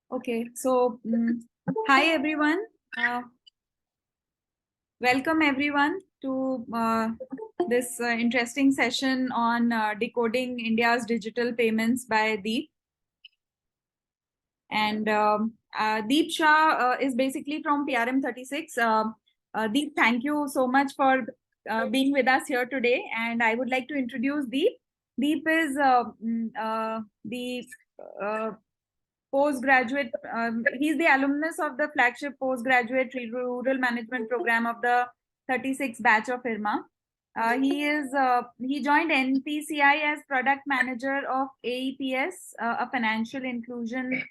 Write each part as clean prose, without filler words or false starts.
Okay, so hi everyone. Welcome everyone to this interesting session on decoding India's digital payments by Deep. And Deep Shah is basically from PRM 36. Deep, thank you so much for being with us here today. And I would like to introduce Deep. Deep is the postgraduate, he's the alumnus of the flagship postgraduate rural management program of the 36 batch of IRMA. He joined NPCI as product manager of AEPS, a financial inclusion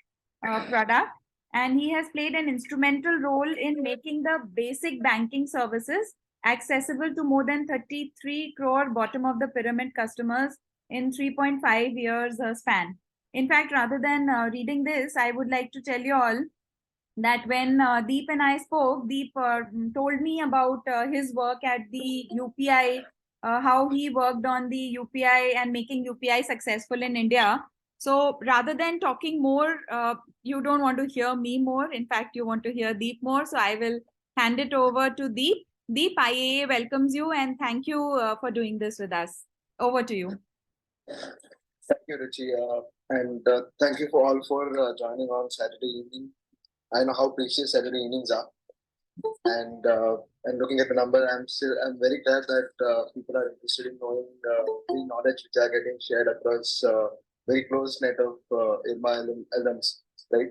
product, and he has played an instrumental role in making the basic banking services accessible to more than 33 crore bottom of the pyramid customers in 3.5 years span. In fact, rather than reading this, I would like to tell you all that when Deep and I spoke, Deep told me about his work at the UPI, how he worked on the UPI and making UPI successful in India. So rather than talking more, you don't want to hear me more. In fact, you want to hear Deep more. So I will hand it over to Deep. Deep, IAA welcomes you and thank you for doing this with us. Over to you. Thank you, Ruchi, and thank you for all for joining on Saturday evening. I know how precious Saturday evenings are, and looking at the number, I'm very glad that people are interested in knowing the knowledge which are getting shared across very close net of IRMA alums, right?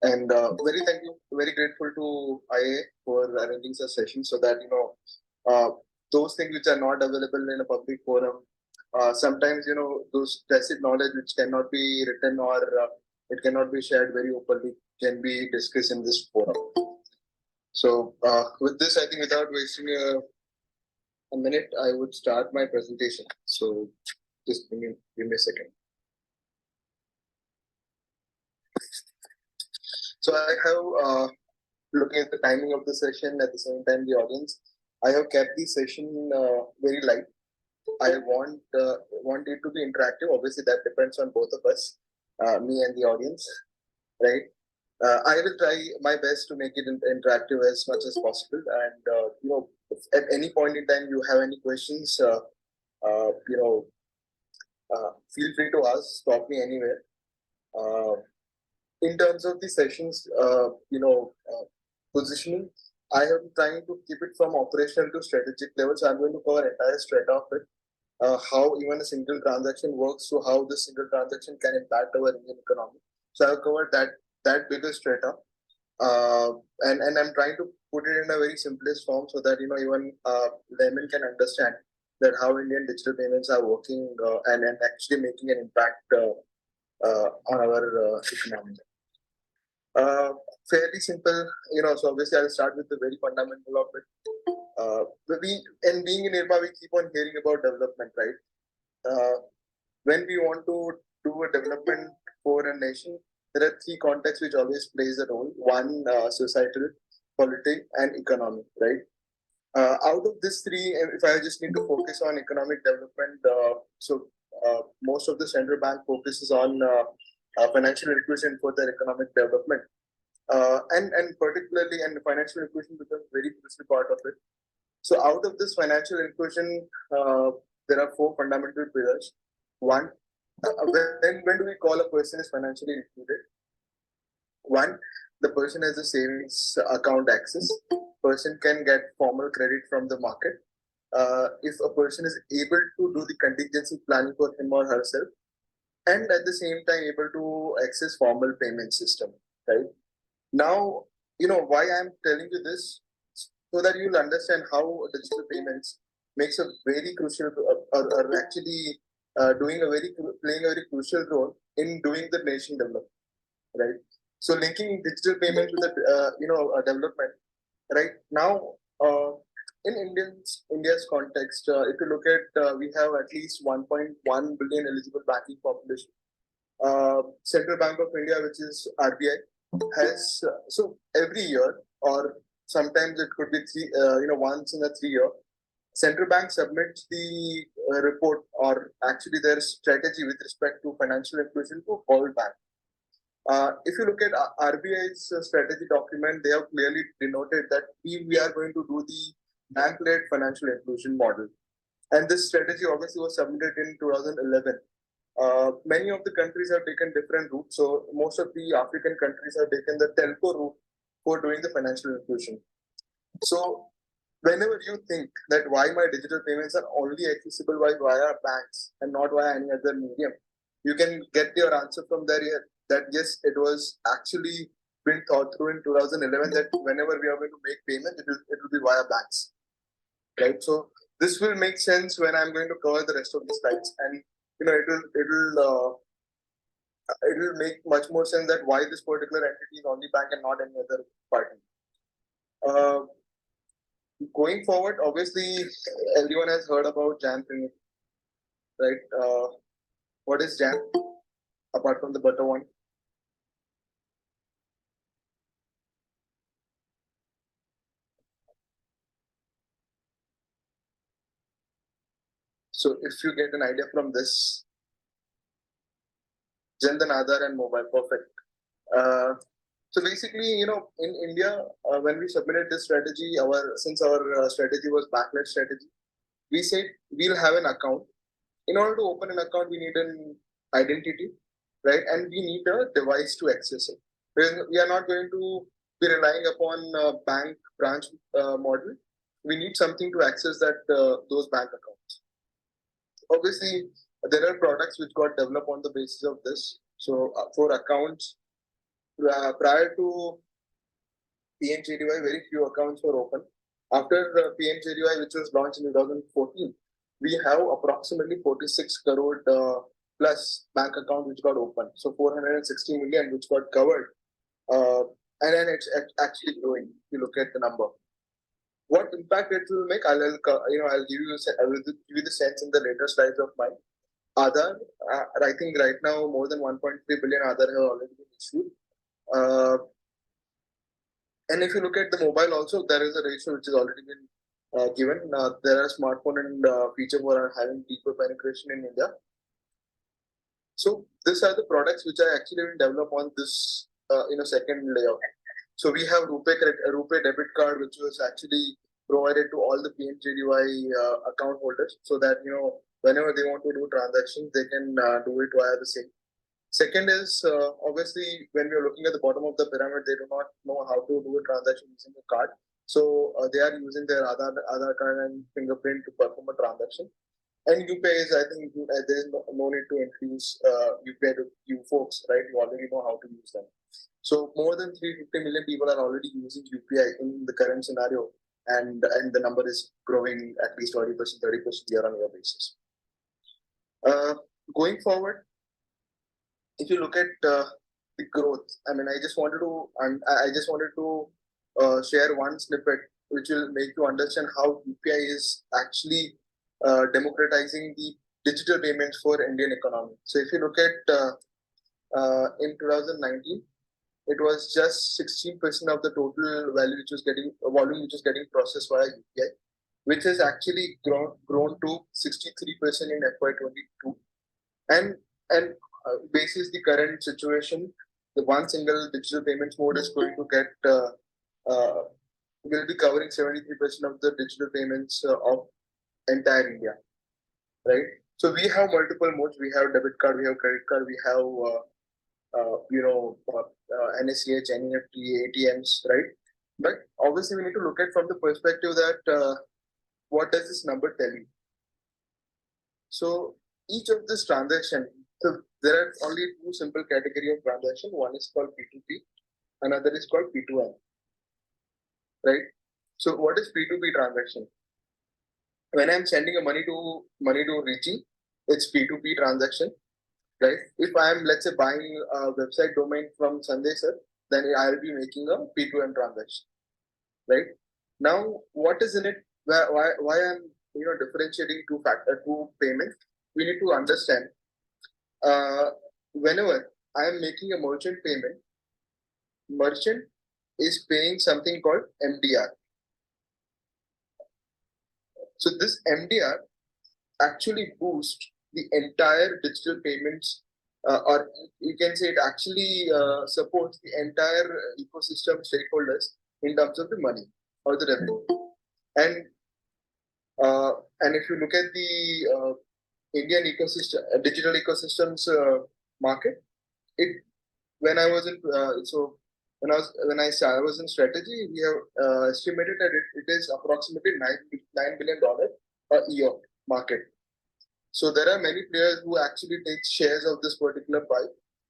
And very grateful to IA for arranging such sessions so that those things which are not available in a public forum. Sometimes those tacit knowledge which cannot be written or it cannot be shared very openly can be discussed in this forum. So with this, I think without wasting a minute, I would start my presentation. So just give me a second. So I have looking at the timing of the session, at the same time the audience, I have kept the session very light. I want it to be interactive. Obviously, that depends on both of us, me and the audience, right? I will try my best to make it interactive as much as possible. And if at any point in time you have any questions, feel free to ask. Stop me anywhere. In terms of the sessions, positioning, I am trying to keep it from operational to strategic level. So I'm going to cover entire strata of it. How even a single transaction works, so how this single transaction can impact our Indian economy. So I've covered that bigger strata, and I'm trying to put it in a very simplest form so that even laymen can understand that how Indian digital payments are working and actually making an impact on our economy. Fairly simple, so obviously I'll start with the very fundamental of it. Being in IRMA, we keep on hearing about development, right? When we want to do a development for a nation, there are three contexts which always plays a role. One, societal, political, and economic, right? Out of these three, if I just need to focus on economic development, most of the central bank focuses on financial inclusion for their economic development. And particularly, and financial inclusion becomes a very crucial part of it. So out of this financial inclusion, there are four fundamental pillars. One, when do we call a person is financially included? One, the person has a savings account access. Person can get formal credit from the market. If a person is able to do the contingency planning for him or herself, and at the same time able to access formal payment system, right? Now, why I'm telling you this, so that you'll understand how digital payments makes a very crucial, or actually playing a very crucial role in doing the nation development, right? So linking digital payments with the development, right? Now, in India's context, if you look at, we have at least 1.1 billion eligible banking population. Central Bank of India, which is RBI, has so every year, or sometimes it could be once in a 3 year, central bank submits the report or actually their strategy with respect to financial inclusion to all banks. If you look at RBI's strategy document, they have clearly denoted that we are going to do the bank-led financial inclusion model. And this strategy obviously was submitted in 2011. Many of the countries have taken different routes. So most of the African countries have taken the telco route for doing the financial inclusion. So whenever you think that why my digital payments are only accessible via banks and not via any other medium, you can get your answer from there. That yes, it was actually been thought through in 2011 that whenever we are going to make payment, it will be via banks, right? So this will make sense when I'm going to cover the rest of the slides, and it will make much more sense that why this particular entity is only bank and not any other party. Going forward, obviously, everyone has heard about Jan thing, right? What is Jan apart from the butter one? So if you get an idea from this, Jan Dhan Aadhaar and mobile, perfect. So basically, in India, when we submitted this strategy, since our strategy was backled strategy, we said we'll have an account. In order to open an account, we need an identity, right? And we need a device to access it. We are not going to be relying upon bank branch model. We need something to access those bank accounts. Obviously, there are products which got developed on the basis of this. So for accounts, prior to PMJDY, very few accounts were open. After the PMJDY, which was launched in 2014, we have approximately 46 crore plus bank account which got open. So 460 million which got covered, and then it's actually growing. If you look at the number, what impact it will make, I'll give you the sense in the later slides of mine. Aadhaar, I think right now more than 1.3 billion Aadhaar have already been issued. And if you look at the mobile also, there is a ratio which has already been given. There are smartphone and feature for having deeper penetration in India. So these are the products which are actually been developed on this second layer. So we have RuPay debit card, which was actually provided to all the PMJDY account holders, so that whenever they want to do transactions, they can do it via the same. Second is obviously when we are looking at the bottom of the pyramid, they do not know how to do a transaction using a card. So they are using their Aadhaar card and fingerprint to perform a transaction. And UPI is, I think, there is no need to introduce UPI to you folks, right? You already know how to use them. So more than 350 million people are already using UPI in the current scenario, and the number is growing at least 20%, 30% year-on-year basis. Going forward, if you look at the growth, I mean, I just wanted to share one snippet which will make you understand how UPI is actually democratizing the digital payments for Indian economy. So if you look at in 2019, it was just 16% of the total volume which was getting processed via UPI, which has actually grown to 63% in FY22, and basis the current situation, the one single digital payments mode is going to get will be covering 73% of the digital payments of entire India, right? So we have multiple modes. We have debit card, we have credit card, we have NSCH, NEFT, ATMs, right? But obviously we need to look at from the perspective that what does this number tell you? So each of this transaction, so there are only two simple category of transaction. One is called P2P, another is called P2M, right? So what is P2P transaction? When I'm sending a money to Richie, it's P2P transaction, right? If I'm, let's say, buying a website domain from Sanjay sir, then I'll be making a P2M transaction, right? Now, what is in it? Why I'm differentiating two payments? We need to understand. Whenever I am making a merchant payment, merchant is paying something called MDR. So this MDR actually boosts the entire digital payments or you can say it actually supports the entire ecosystem stakeholders in terms of the money or the revenue. And if you look at the Indian ecosystem, digital ecosystems market, it when I was in I was in strategy, we have estimated that it is approximately $9 billion a year market. So there are many players who actually take shares of this particular pie,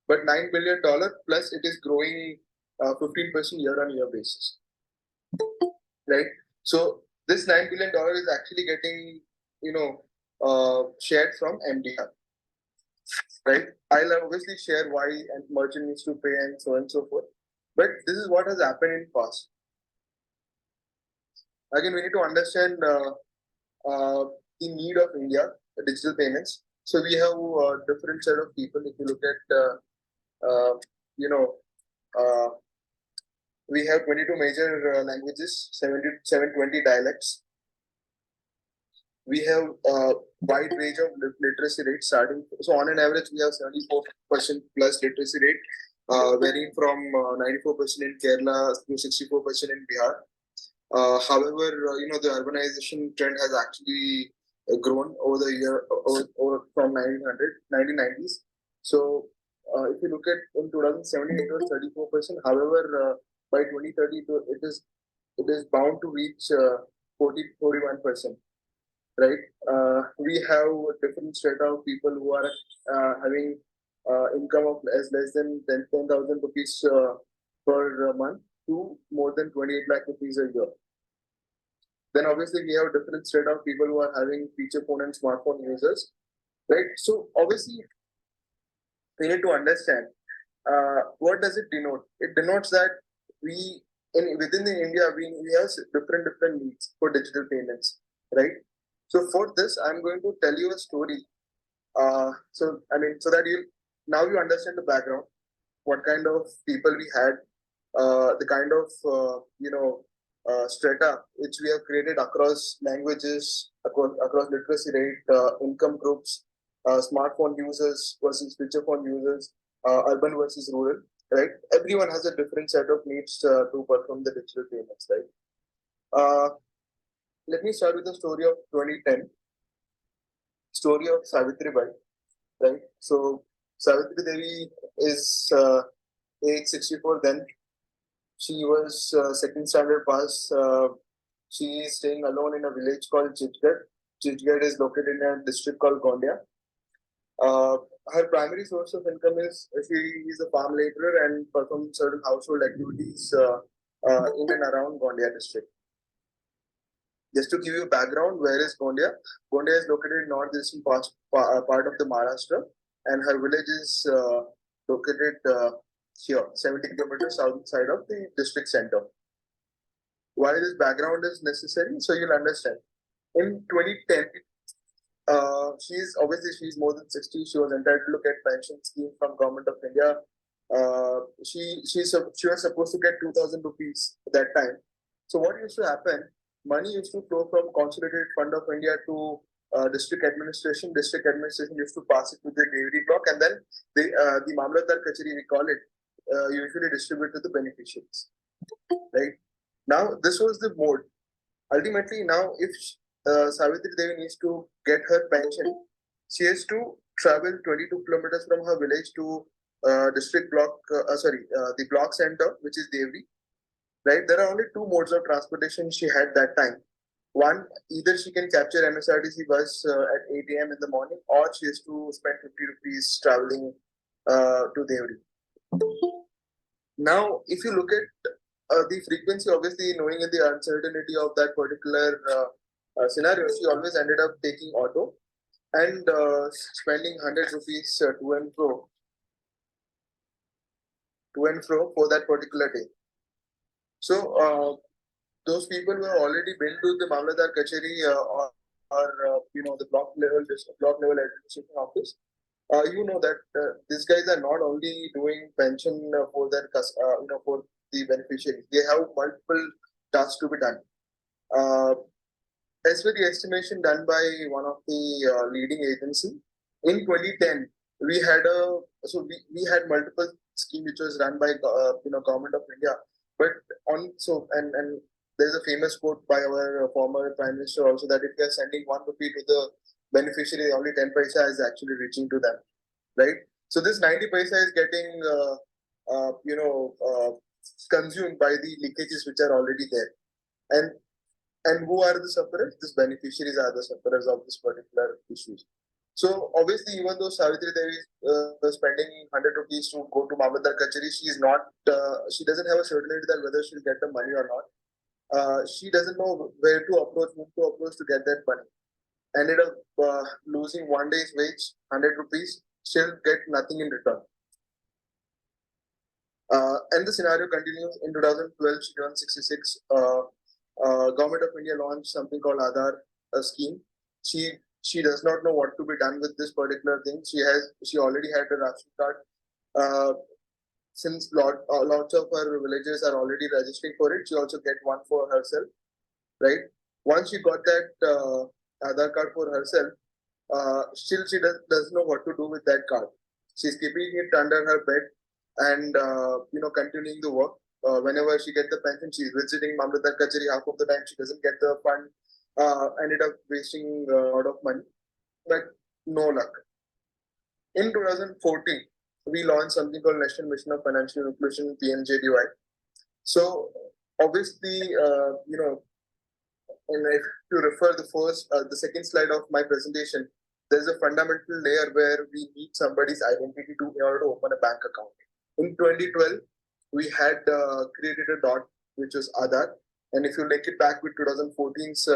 but $9 billion plus it is growing 15% year on year basis, right? So this $9 billion is actually getting shared from MDR, right? I'll obviously share why and merchant needs to pay and so on and so forth. But this is what has happened in past. Again, we need to understand the need of India, digital payments. So we have a different set of people. If you look at, we have 22 major languages, 720 dialects. We have a wide range of literacy rates starting. So on an average, we have 74% plus literacy rate, varying from 94% in Kerala to 64% in Bihar. However, the urbanization trend has actually grown over the year over from 1990s. So if you look at in 2017, it was 34%. However, by 2030, it is bound to reach 41%. Right? We have a different strata of people who are having income of less than 10,000 rupees per month to more than 28 lakh rupees a year. Then obviously we have a different strata of people who are having feature phone and smartphone users, right? So obviously we need to understand what does it denote? It denotes that within the India we have different needs for digital payments, right? So for this, I'm going to tell you a story. So that you understand the background, what kind of people we had, the kind of strata which we have created across languages, across literacy rate, income groups, smartphone users versus feature phone users, urban versus rural, right? Everyone has a different set of needs to perform the digital payments, right? Let me start with the story of 2010, story of Savitri Bai, right? So Savitri Devi is age 64 then. She was second standard pass. She is staying alone in a village called Chitgad. Chitgad is located in a district called Gondia. Her primary source of income is she is a farm laborer and performs certain household activities in and around Gondia district. Just to give you a background, where is Gondia? Gondia is located in northeastern part of the Maharashtra, and her village is located here, 70 kilometers outside of the district center. Why this background is necessary? So you'll understand. In 2010, she's more than 60. She was entitled to get pension scheme from Government of India. She was supposed to get 2,000 rupees at that time. So what used to happen? Money used to flow from Consolidated Fund of India to district administration. District administration used to pass it to the dairy block, and then the Mamlatdar Kachari, we call it, usually distribute to the beneficiaries. Right? Now, this was the mode. Ultimately, now if Savitri Devi needs to get her pension, she has to travel 22 kilometers from her village to district block, the block center, which is Devri. Right? There are only two modes of transportation she had that time. One, either she can capture MSRTC bus at 8 a.m. in the morning, or she has to spend 50 rupees traveling to Devri. Now, if you look at the frequency, obviously knowing in the uncertainty of that particular scenario, she always ended up taking auto and spending 100 rupees to and fro for that particular day. So those people who have already been to the Mamlatdar Kachari or the block level administration office, you know that these guys are not only doing pension for their for the beneficiaries. They have multiple tasks to be done. As per the estimation done by one of the leading agency, in 2010, we had we had multiple scheme which was run by government of India, but and there's a famous quote by our former prime minister also that if you are sending 1 rupee to the beneficiary, only 10 paisa is actually reaching to them, right? So this 90 paisa is getting consumed by the leakages which are already there, and who are the sufferers? These beneficiaries are the sufferers of this particular issues. So obviously, even though Savitri Devi is spending 100 rupees to go to Mamlatdar Kachari, she doesn't have a certainty that whether she'll get the money or not. She doesn't know where to approach, whom to approach to get that money. Ended up losing 1 day's wage, 100 rupees, she'll get nothing in return. And the scenario continues. In 2012, she turned 66. Government of India launched something called Aadhaar scheme. She does not know what to be done with this particular thing. She already had a ration card. Since lots of her villagers are already registering for it, she also get one for herself, right? Once she got that Aadhaar card for herself, still she doesn't know what to do with that card. She's keeping it under her bed and continuing the work. Whenever she gets the pension, she's visiting Mamlatdar Kachari. Half of the time she doesn't get the fund. Ended up wasting a lot of money, but no luck. In 2014, we launched something called National Mission of Financial Inclusion, PMJDY. So obviously, and if you refer the second slide of my presentation, there's a fundamental layer where we need somebody's identity in order to open a bank account. In 2012, we had created a dot, which was Aadhaar. And if you link it back with 2014's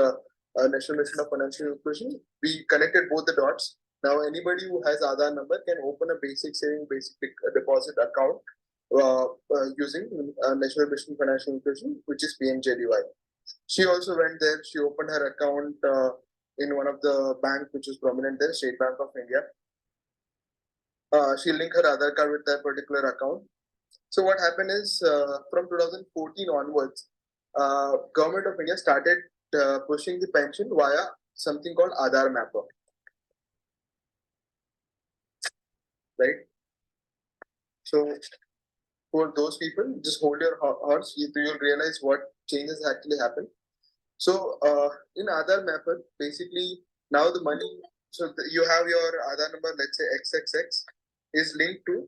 National Mission of Financial Inclusion, we connected both the dots. Now, anybody who has Aadhaar number can open a basic saving, basic deposit account using National Mission of Financial Inclusion, which is PMJDY. She also went there. She opened her account in one of the banks which is prominent there, State Bank of India. She linked her Aadhaar card with that particular account. So what happened is from 2014 onwards, Government of India started pushing the pension via something called Aadhaar Mapper, right? So for those people, just hold your horse. You'll realize what changes actually happen. So in Aadhaar Mapper, basically now the money, you have your Aadhaar number, let's say XXX, is linked to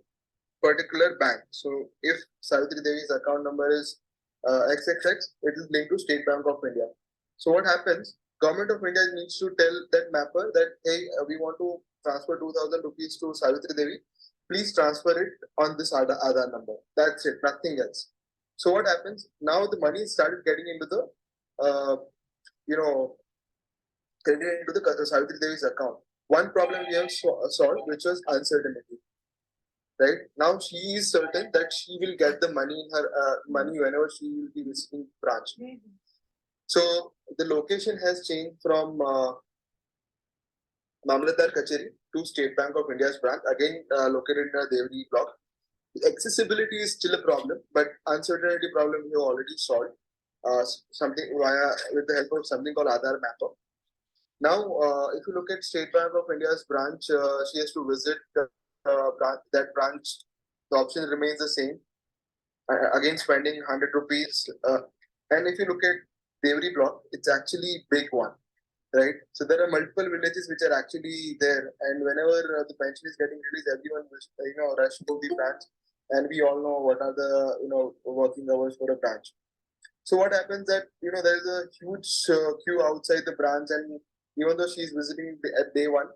particular bank. So if Savitri Devi's account number is XXX, it is linked to State Bank of India. So what happens? Government of India needs to tell that mapper that, hey, we want to transfer 2,000 rupees to Savitri Devi. Please transfer it on this Aadhaar number. That's it, nothing else. So what happens? Now the money started getting into the, credited into the Savitri Devi's account. One problem we have solved, which was uncertainty. Right now, she is certain that she will get the money in her money whenever she will be visiting branch. So the location has changed from Mamlatdar Kachari to State Bank of India's branch, again located in the Devri block. The accessibility is still a problem, but uncertainty problem we have already solved. Something with the help of something called Aadhaar Mapper. Now, if you look at State Bank of India's branch, she has to visit that branch. The option remains the same. Again, spending 100 rupees. And if you look at Devri block, it's actually big one, right? So there are multiple villages which are actually there, and whenever the pension is getting released, everyone rush to the branch, and we all know what are the working hours for a branch. So what happens that there is a huge queue outside the branch, and even though she is visiting at day one,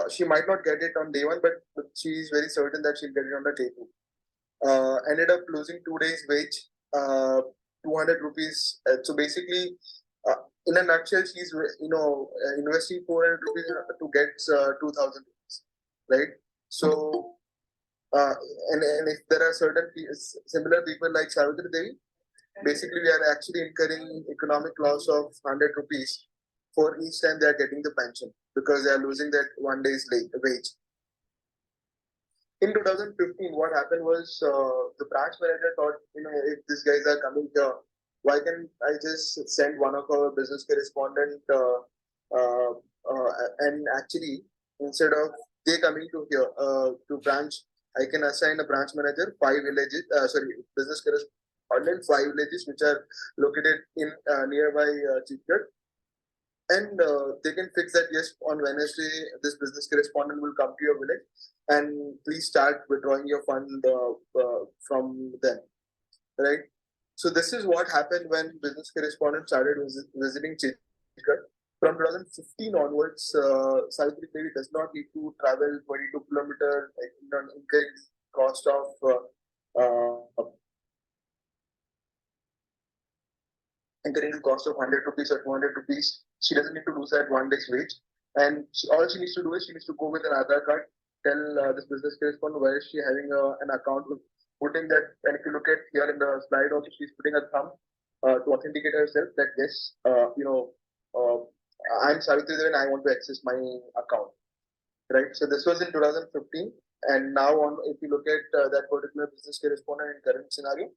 she might not get it on day one, but she is very certain that she'll get it on the day two. Ended up losing 2 days' wage, 200 rupees. So basically, in a nutshell, she's investing 400 rupees to get 2,000 rupees, right? So, and if there are certain similar people like Savitri Devi, basically we are actually incurring economic loss of 100 rupees for each time they are getting the pension because they are losing that 1 day's wage. In 2015, what happened was the branch manager thought, if these guys are coming here, why can't I just send one of our business correspondent and actually, instead of they coming to here to branch. I can assign a branch manager 5 villages. Business correspondent 5 villages which are located in nearby Chitgad. And they can fix that, yes, on Wednesday, this business correspondent will come to your village and please start withdrawing your fund from them, right? So this is what happened when business correspondent started visiting Chhattisgarh. From 2015 onwards, Savitri Devi does not need to travel 22 kilometers, incurring cost of incurring the cost of 100 rupees or 200 rupees. She doesn't need to lose that one day's wage. And all she needs to do is she needs to go with an Aadhaar card, tell this business correspondent where is she having an account with, putting that, and if you look at here in the slide also, she's putting a thumb to authenticate herself that yes, I'm Savitri Devi and I want to access my account, right? So this was in 2015, and now on, if you look at that particular business correspondent in current scenario,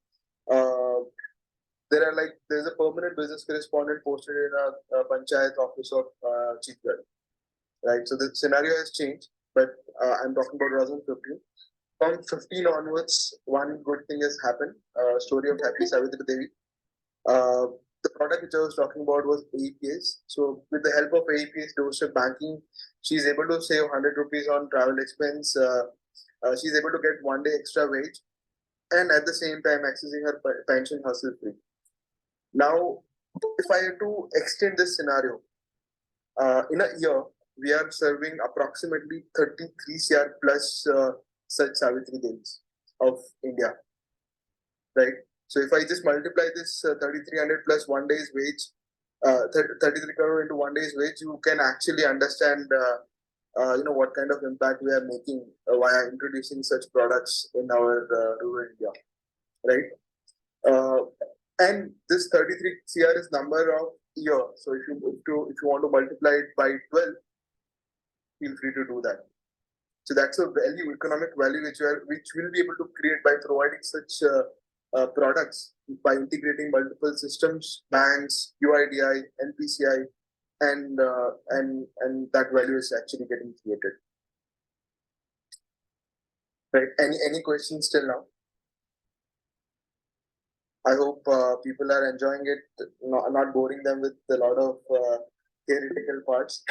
there's a permanent business correspondent posted in a panchayat office of Chhattisgarh, right? So the scenario has changed, but I'm talking about 2015. From 15 onwards, one good thing has happened. Story of Happy Savitri Devi. The product which I was talking about was AEPS. So with the help of AEPS doorstep banking, she's able to save 100 rupees on travel expense. She's able to get one day extra wage, and at the same time accessing her pension hustle free. Now, if I have to extend this scenario, in a year, we are serving approximately 33 CR plus such Savitri Devis of India, right? So if I just multiply this 3,300 plus one day's wage, 33 crore into one day's wage, you can actually understand, what kind of impact we are making via introducing such products in our rural India, right? And this 33 CR is number of year. So if you want to multiply it by 12, feel free to do that. So that's a value, economic value, which we'll be able to create by providing such products, by integrating multiple systems, banks, UIDI, NPCI, and that value is actually getting created. Right? Any questions till now? I hope people are enjoying it, not boring them with a lot of theoretical parts.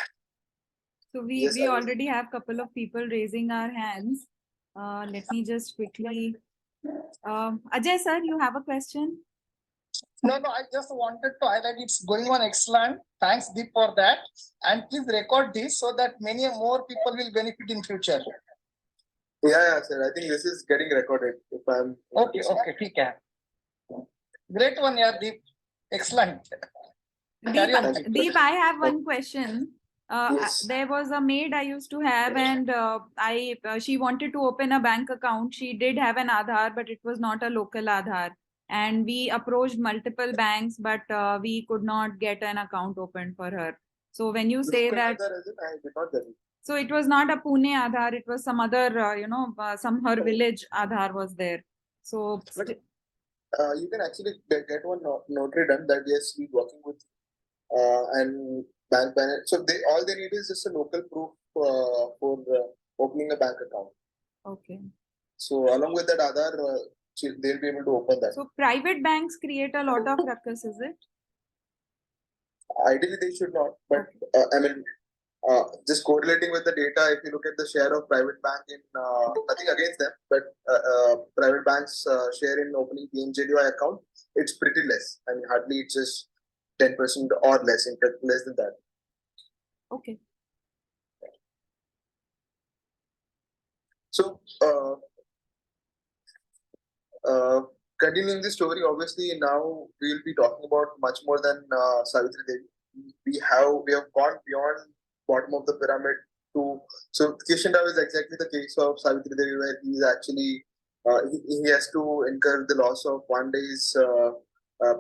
So we already have a couple of people raising our hands. Let me just quickly. Ajay sir, you have a question? No, I just wanted to highlight it's going on excellent. Thanks, Deep, for that. And please record this so that many more people will benefit in future. Yeah, sir. I think this is getting recorded. If I'm okay, okay. Great one, yeah, Deep. Excellent. Deep, I have one question. Yes. There was a maid I used to have, and she wanted to open a bank account. She did have an Aadhaar, but it was not a local Aadhaar. And we approached multiple banks, but we could not get an account opened for her. So when you say that, so it was not a Pune Aadhaar, it was some other, some her village Aadhaar was there. So you can actually get one notary done that yes, he's working with and bank banner. So all they need is just a local proof for opening a bank account. Okay. So along with that Aadhaar, they'll be able to open that. So private banks create a lot of ruckus, is it? Ideally, they should not. But just correlating with the data, if you look at the share of private bank in nothing against them, but private banks share in opening PMJDY account, it's pretty less. I mean, hardly it's just 10% or less, in fact, less than that. Okay. So, continuing the story, obviously now we will be talking about much more than Savitri Devi. We have gone beyond bottom of the pyramid to, so Kishindav is exactly the case of Savitri Devi, where he is actually he has to incur the loss of one day's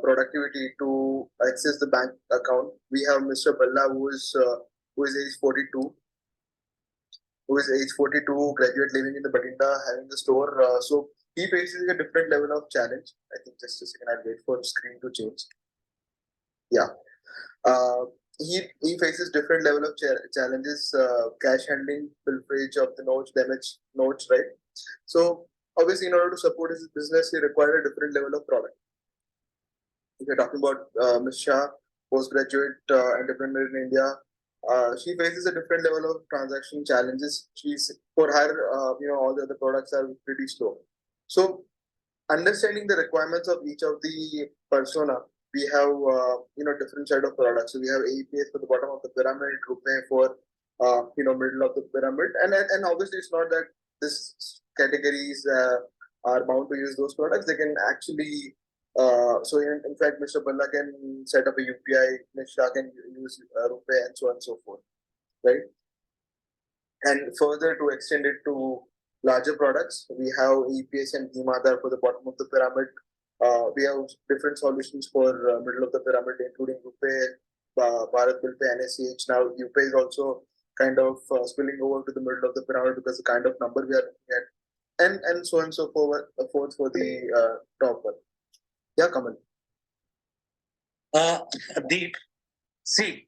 productivity to access the bank account. We have Mr. Balla, who is age 42, graduate living in the Batinda, having the store. So he faces a different level of challenge. I think just a second, I'll wait for the screen to change. Yeah. he faces different level of challenges, cash handling, pilferage of the notes, damaged notes, right? So obviously, in order to support his business, he required a different level of product. If you're talking about Ms. Shah, postgraduate entrepreneur in India, she faces a different level of transaction challenges. She's for her, all the other products are pretty slow. So understanding the requirements of each of the persona, we have different set of products. So we have APS for the bottom of the pyramid, Rupee for middle of the pyramid, and obviously it's not that this categories are bound to use those products. They can actually so in fact, Mr. Balla can set up a UPI, Ms. Shah can use Rupee, and so on and so forth, right? And further to extend it to larger products, we have EPS and Aadhaar for the bottom of the pyramid. We have different solutions for middle of the pyramid, including Rupee, Bharat Bill Pay, NSCH. Now UPay is also kind of spilling over to the middle of the pyramid because the kind of number we are looking at, and so on and so forth for the top one. Yeah, Kamal. Deep. See,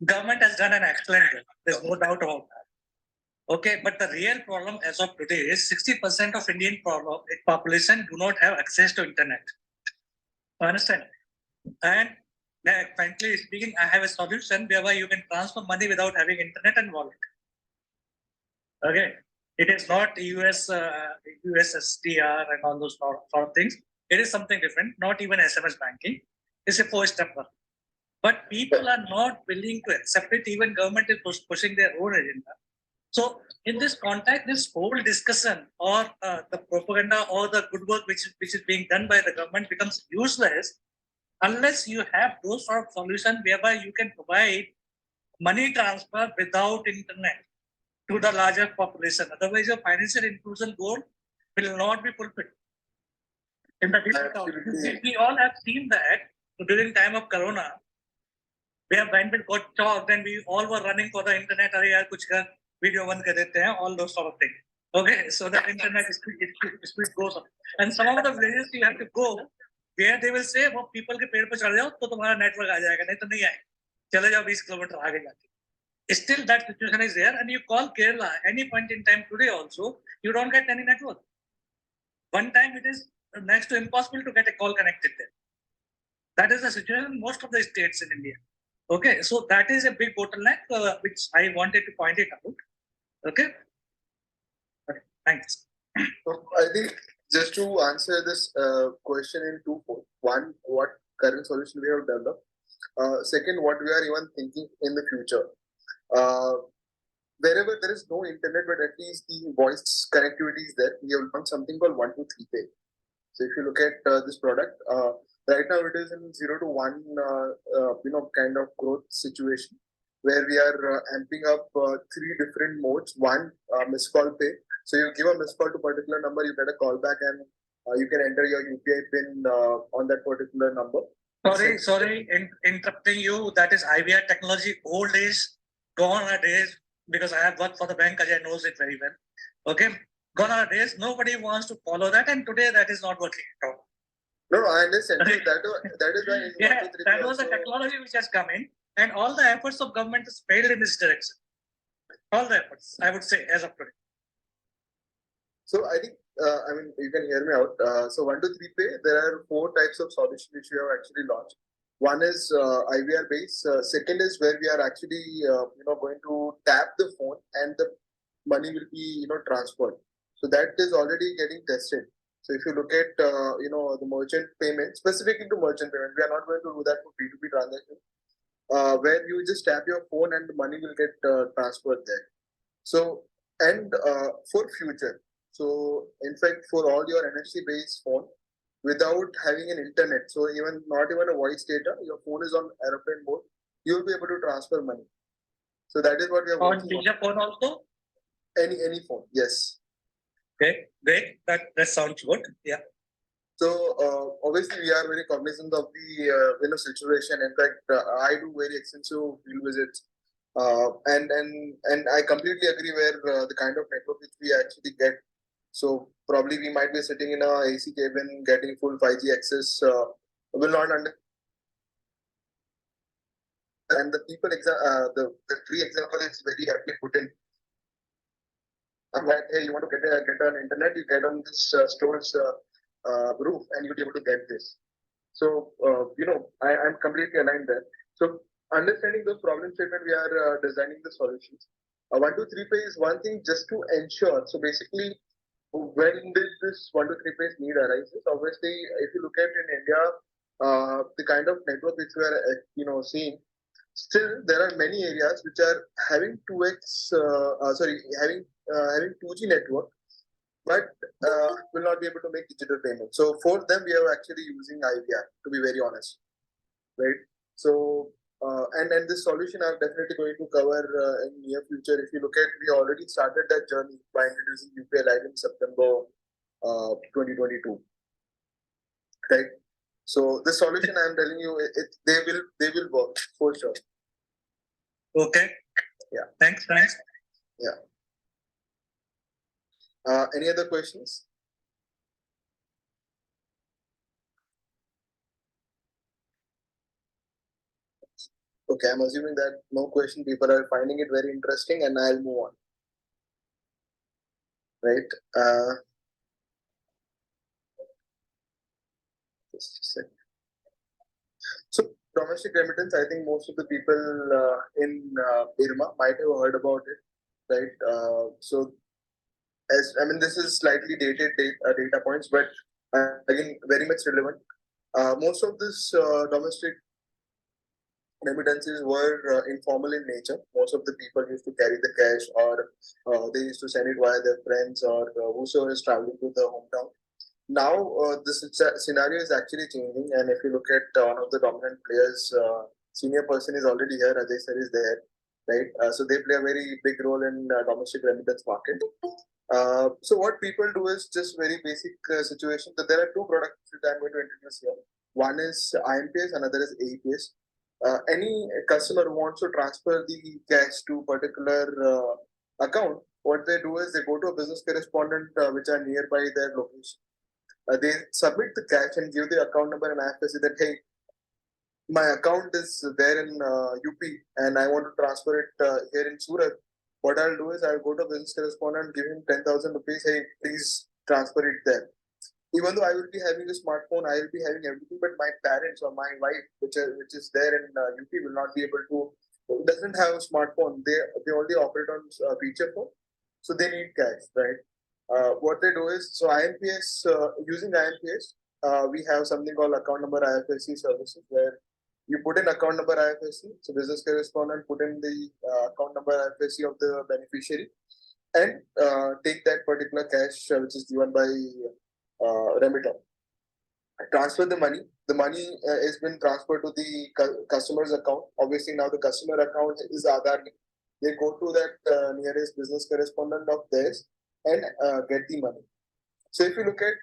government has done an excellent job. There's no doubt about that. Okay, but the real problem as of today is 60% of Indian population do not have access to internet. Understand? And frankly speaking, I have a solution whereby you can transfer money without having internet and wallet. Okay, it is not USSTR and all those sort of things. It is something different, not even SMS banking. It's a 4-step one. But people are not willing to accept it. Even government is pushing their own agenda. So in this context, this whole discussion or the propaganda or the good work which is being done by the government becomes useless unless you have those sort of solutions whereby you can provide money transfer without internet to the larger population. Otherwise, your financial inclusion goal will not be fulfilled. In the we all have seen that during time of Corona, where when we got shocked and we all were running for the internet, video one all those sort of things. Okay, so the internet speed goes up. And some of the villages you have to go where they will say, well, people ke ped pe chad jao, to tumhara network aa jayega, nahi to nahi aayega. Chale jao 20 kilometer aage jaake. Still that situation is there, and you call Kerala any point in time today also, you don't get any network. One time it is next to impossible to get a call connected there. That is the situation in most of the states in India. Okay, so that is a big bottleneck which I wanted to point it out. Okay, thanks. So I think just to answer this question in two-fold. One, what current solution we have developed. Second, what we are even thinking in the future. Wherever there is no internet, but at least the voice connectivity is there, we have done something called 1 to 3 pay. So if you look at this product, right now it is in 0 to 1, kind of growth situation where we are amping up 3 different modes. One, missed call pay. So you give a missed call to a particular number, you get a call back, and you can enter your UPI PIN on that particular number. Sorry, interrupting you. That is IVR technology. Old days, gone are days, because I have worked for the bank, Ajay knows it very well. Okay, gone are days. Nobody wants to follow that, and today that is not working at all. No, I understand. So that is why. Yeah, that was the technology which has come in, and all the efforts of government has failed in this direction. All the efforts, I would say, as of today. So I think, you can hear me out. So 1 to 3 pay, there are 4 types of solutions which we have actually launched. One is IVR based. Second is where we are actually, going to tap the phone and the money will be, transferred. So that is already getting tested. So if you look at, the merchant payment, specifically to merchant payment, we are not going to do that for B2B transactions, where you just tap your phone and the money will get transferred there. So, and for future. So in fact, for all your NFC-based phone, without having an internet, so not even a voice data, your phone is on aeroplane mode, you'll be able to transfer money. So that is what we are working on. On your phone also? Any phone, yes. Okay, great. That sounds good. Yeah. So obviously we are very cognizant of the situation. In fact, I do very extensive field visits, and I completely agree where the kind of network which we actually get. So probably we might be sitting in a AC cabin, getting full 5G access. Will not and the people the tree example is very aptly put in. That hey, you want to get on internet, you get on this store's roof, and you'll be able to get this. So I'm completely aligned there. So understanding those problem statement, we are designing the solutions. 1 2 3 phase is one thing just to ensure. So basically, when did this 1 2 3 phase need arises? Obviously, if you look at in India, the kind of network which we are seeing, still there are many areas which are having 2x having 2G network, but will not be able to make digital payments. So for them, we are actually using IVR, to be very honest, right? So and this solution I'm definitely going to cover in near future. If you look at, we already started that journey by introducing UPI Lite in September 2022, right? So the solution I'm telling you, they will work for sure. Okay. Yeah. Thanks. Yeah. Any other questions? Okay, I'm assuming that no question. People are finding it very interesting, and I'll move on. Right. Just a second. So domestic remittance, I think most of the people in IRMA might have heard about it, right? So this is slightly dated data points, but again, very much relevant. Most of this domestic remittances were informal in nature. Most of the people used to carry the cash, or they used to send it via their friends, or whosoever is traveling to the hometown. Now this scenario is actually changing, and if you look at one of the dominant players, senior person is already here. Ajay sir is there, right? So they play a very big role in domestic remittance market. So what people do is just very basic situation. So there are two products that I'm going to introduce here. One is IMPS, another is AEPS. Any customer who wants to transfer the cash to particular account, what they do is they go to a business correspondent which are nearby their location. They submit the cash and give the account number and IFSC that, hey, my account is there in UP and I want to transfer it here in Surat. What I'll do is I'll go to business correspondent, give him 10,000 rupees. Hey, please transfer it there. Even though I will be having a smartphone, I will be having everything, but my parents or my wife, which is there in UP, will not be able to. Doesn't have a smartphone. They only operate on feature phone, so they need cash, right? What they do is, so IMPS, using IMPS, we have something called account number IFSC services, where you put in account number IFSC, so business correspondent put in the account number IFSC of the beneficiary, and take that particular cash which is given by remitter. Transfer the money. The money has been transferred to the customer's account. Obviously, now the customer account is Aadhaar. They go to that nearest business correspondent of theirs and get the money. So if you look at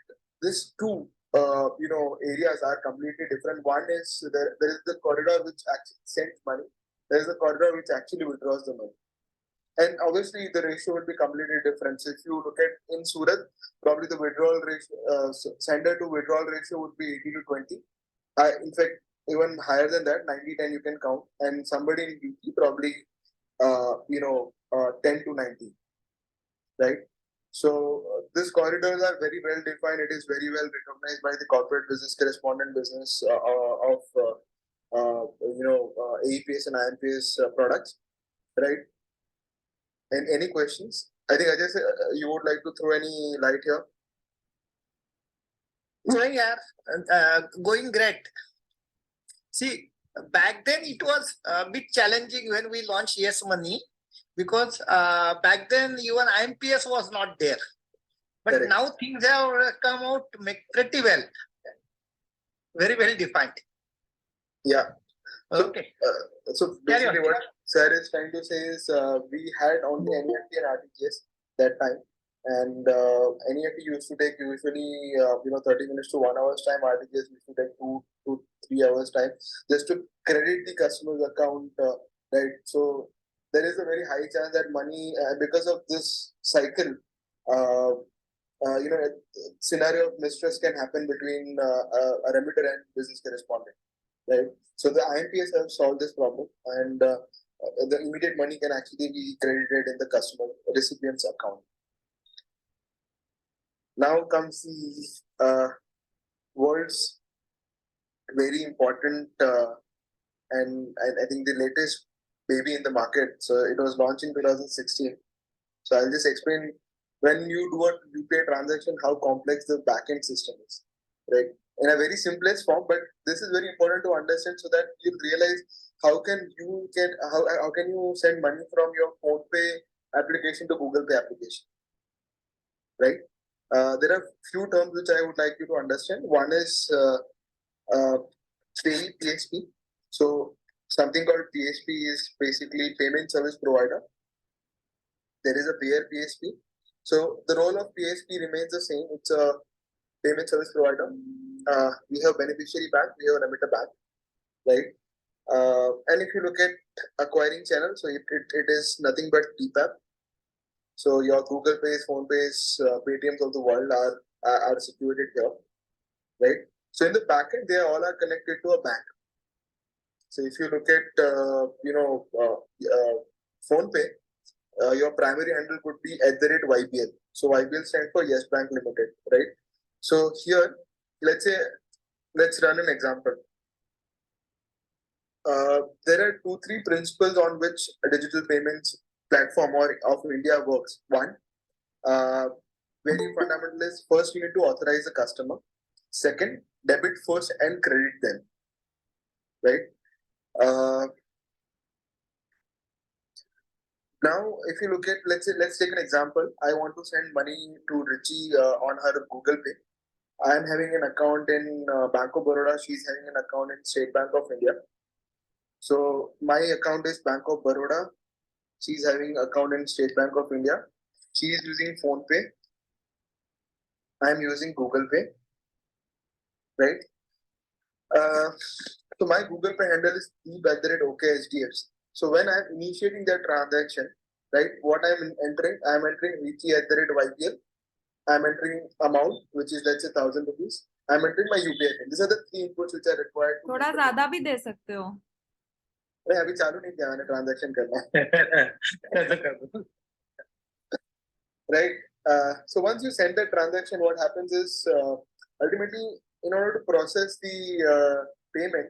these two, areas are completely different. One is there is the corridor which actually sends money. There is the corridor which actually withdraws the money. And obviously, the ratio would be completely different. So if you look at in Surat, probably the withdrawal ratio, sender to withdrawal ratio would be 80 to 20. In fact, even higher than that, 90-10 you can count. And somebody in UP probably, 10 to 90, right? So these corridors are very well defined. It is very well recognized by the corporate business correspondent business of AEPS and IMPS products, right? And any questions? I think Ajay, you would like to throw any light here? No, yeah, going great. See, back then it was a bit challenging when we launched Yes Money, because back then even IMPS was not there. But Correct. now things have come out pretty well. Very well defined. Yeah. Okay. So basically what sir is trying to say is we had only NEFT and RTGS that time, and NEFT used to take usually 30 minutes to 1 hour's time. RTGS used to take 2 to 3 hours time just to credit the customer's account, right? So there is a very high chance that money, because of this cycle, scenario of mistrust can happen between a remitter and business correspondent. right? So the IMPS have solved this problem, and the immediate money can actually be credited in the customer recipient's account. Now comes the world's very important and I think the latest baby in the market. So it was launched in 2016. So I'll just explain when you do a UPI transaction, how complex the backend system is, right? In a very simplest form, but this is very important to understand so that you realize how can you send money from your PhonePe application to Google Pay application, right? There are few terms which I would like you to understand. One is PSP. So something called PSP is basically payment service provider. There is a payer PSP. So the role of PSP remains the same. It's a payment service provider. We have beneficiary bank, we have remitter bank, right? And if you look at acquiring channel, so it is nothing but TPAP. So your Google Pays, Phone Pays, Paytms of the world are situated here, right? So in the backend, they all are connected to a bank. So if you look at Phone Pay, your primary handle could be @YBL. So YBL stands for Yes Bank Limited, right? So here, let's run an example. There are 2-3 principles on which a digital payments platform of India works. One, very fundamental is first you need to authorize the customer. Second, debit first and credit then, right? Now, if you look at, let's take an example. I want to send money to Richie on her Google Pay. I am having an account in Bank of Baroda. She's having an account in State Bank of India. So my account is Bank of Baroda. She's having account in State Bank of India. She is using Phone Pay. I am using Google Pay, right? So my Google Pay handle is deep@OKHDFC. So when I'm initiating that transaction, right, what I'm entering Richie@YBL. I'm entering amount, which is let's say 1,000 rupees. I'm entering my UPI pin. These are the 3 inputs which are required. थोड़ा ज़्यादा भी दे सकते हो. अरे अभी चालू नहीं किया मैंने transaction करना. Right. So once you send the transaction, what happens is ultimately, in order to process the payment,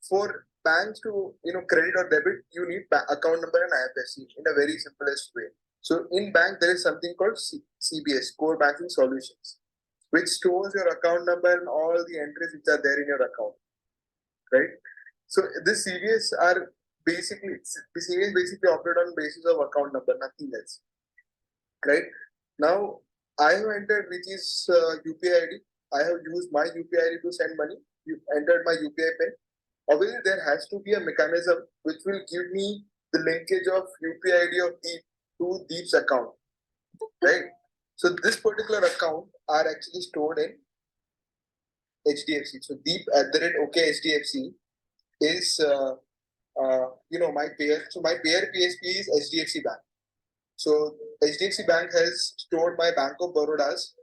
for banks to credit or debit, you need account number and IFSC in a very simplest way. So in bank, there is something called CBS, Core Banking Solutions, which stores your account number and all the entries which are there in your account, right? So this CBS basically operate on basis of account number, nothing else, right? Now I have entered Richie's UPI ID. I have used my UPI ID to send money. You entered my UPI pin. Obviously, there has to be a mechanism which will give me the linkage of UPI ID of Deep to Deep's account, right? So this particular account are actually stored in HDFC. So Deep@OKHDFC is my payer. So my payer PSP is HDFC Bank. So HDFC Bank has stored my Bank of Baroda's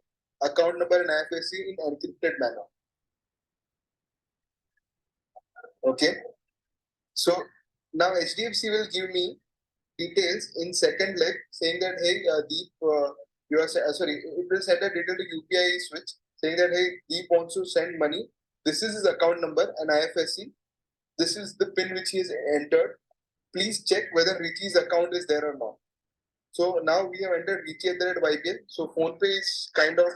account number and IFSC in encrypted manner. Okay. So now HDFC will give me details in second leg saying that, hey, Deep, it will send a detail to UPI switch saying that, hey, Deep wants to send money. This is his account number and IFSC. This is the PIN which he has entered. Please check whether Richie's account is there or not. So now we have entered Richie@YBL. So PhonePe is kind of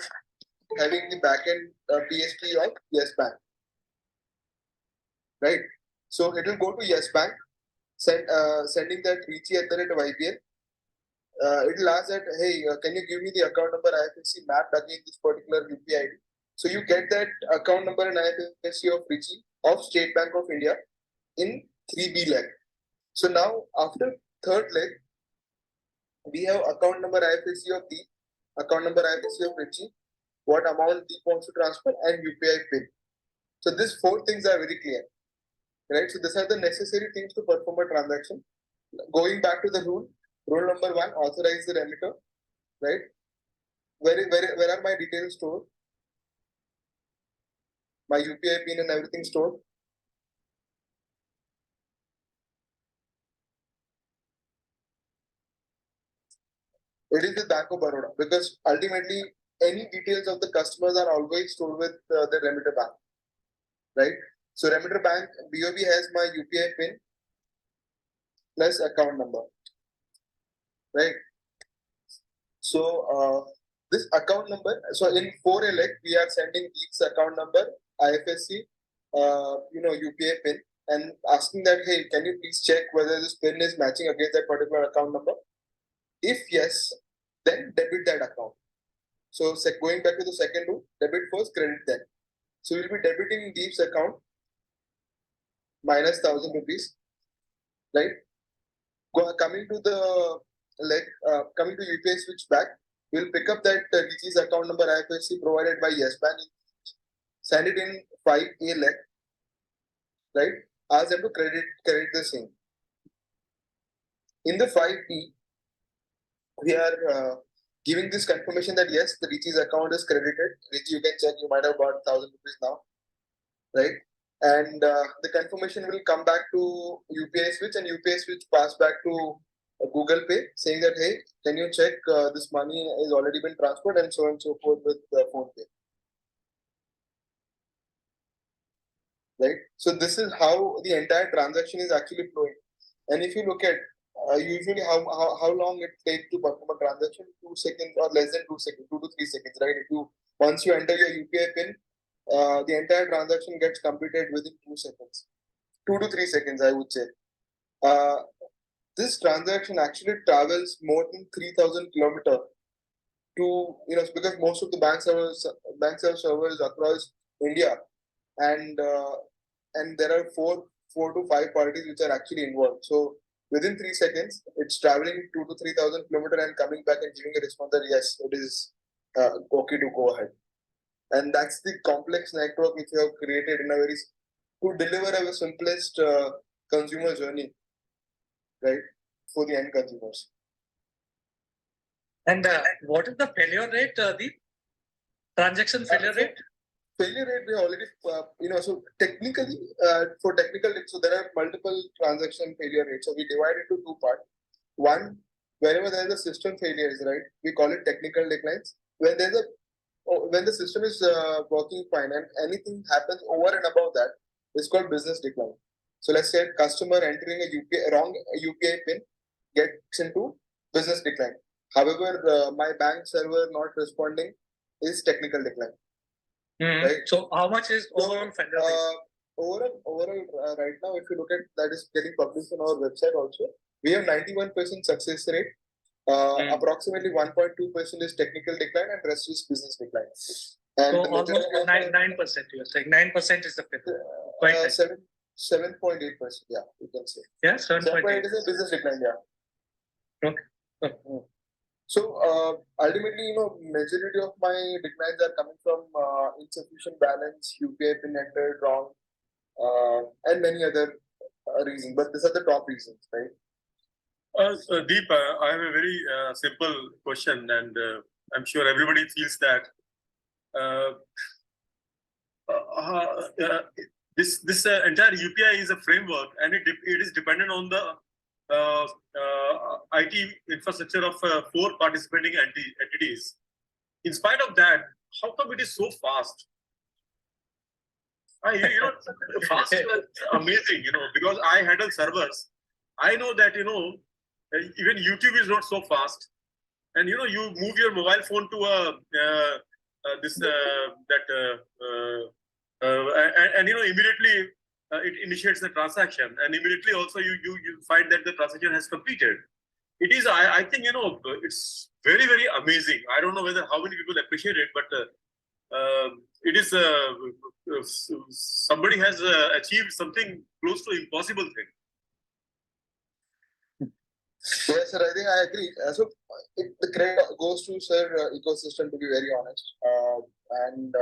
having the backend PSP of Yes Bank, right? So it will go to Yes Bank, sending that Richie@YBL. It will ask that, hey, can you give me the account number IFSC mapped against this particular UPI ID? So you get that account number and IFSC of Richie of State Bank of India in 3B leg. So now after third leg, we have account number IFSC of Deep, account number IFSC of Richie, what amount Deep wants to transfer, and UPI PIN. So these 4 things are very clear, right? So these are the necessary things to perform a transaction. Going back to the rule number 1, authorize the remitter, right? Where are my details stored? My UPI PIN and everything stored. It is with Bank of Baroda because ultimately any details of the customers are always stored with the remitter bank, right? So remitter bank BOB has my UPI PIN plus account number, right? So this account number, so in 4LX we are sending each account number, IFSC, UPI PIN, and asking that, hey, can you please check whether this PIN is matching against that particular account number? If yes, then debit that account. So going back to the second rule, debit first, credit then. So we'll be debiting Deep's account minus 1,000 rupees, right? Coming to the coming to UPI switch back, we'll pick up that DG's account number IFSC provided by Yes Bank, send it in 5A leg, right? Ask them to credit the same. In the 5B, we are giving this confirmation that yes, the DG's account is credited. Which you can check, you might have got 1,000 rupees now, right? And the confirmation will come back to UPI switch, and UPI switch pass back to Google Pay, saying that, hey, can you check this money has already been transferred and so forth with Phone Pay. Right? So this is how the entire transaction is actually flowing. And if you look at usually how long it takes to perform a transaction, 2 seconds or less than 2 seconds, 2 to 3 seconds, right? If you once you enter your UPI PIN, the entire transaction gets completed within 2 seconds, 2 to 3 seconds, I would say. This transaction actually travels more than 3,000 kilometers to, because most of the banks have servers across India, and there are four to five parties which are actually involved. So within 3 seconds, it's traveling 2 to 3,000 kilometers and coming back and giving a response that yes, it is okay to go ahead. And that's the complex network which we have created in a very to deliver a simplest consumer journey, right, for the end consumers. And what is the failure rate, the transaction failure rate? Failure rate, we already, so technically, for technical, so there are multiple transaction failure rates. So we divide it into 2 parts. One, wherever there is a system failures, right, we call it technical declines. When the system is working fine and anything happens over and above that, it's called business decline. So let's say customer entering a wrong UPI PIN gets into business decline. However, my bank server not responding is technical decline. Right? So how much is overall failure rate? Overall, right now, if you look at that is getting published on our website also, we have 91% success rate. Approximately 1.2% is technical decline and rest is business decline. And so almost 9%. You're saying 9% is the failure. Quite 7.8%. Yeah, you can say. Yeah, 7.8 is a business decline. Yeah. Okay. So ultimately, majority of my declines are coming from insufficient balance, UPI PIN entered wrong, and many other reasons. But these are the top reasons, right? Deep, I have a very simple question, and I'm sure everybody feels that this entire UPI is a framework, and it is dependent on the IT infrastructure of 4 participating entities. In spite of that, how come it is so fast? Fast is amazing, because I handle servers. I know that, even YouTube is not so fast. And, you move your mobile phone to immediately it initiates the transaction, and immediately also you find that the transaction has completed. It is, I think, it's very, very amazing. I don't know whether how many people appreciate it, but it is somebody has achieved something close to impossible thing. Yes, sir. I think I agree. So the credit goes to ecosystem, to be very honest, and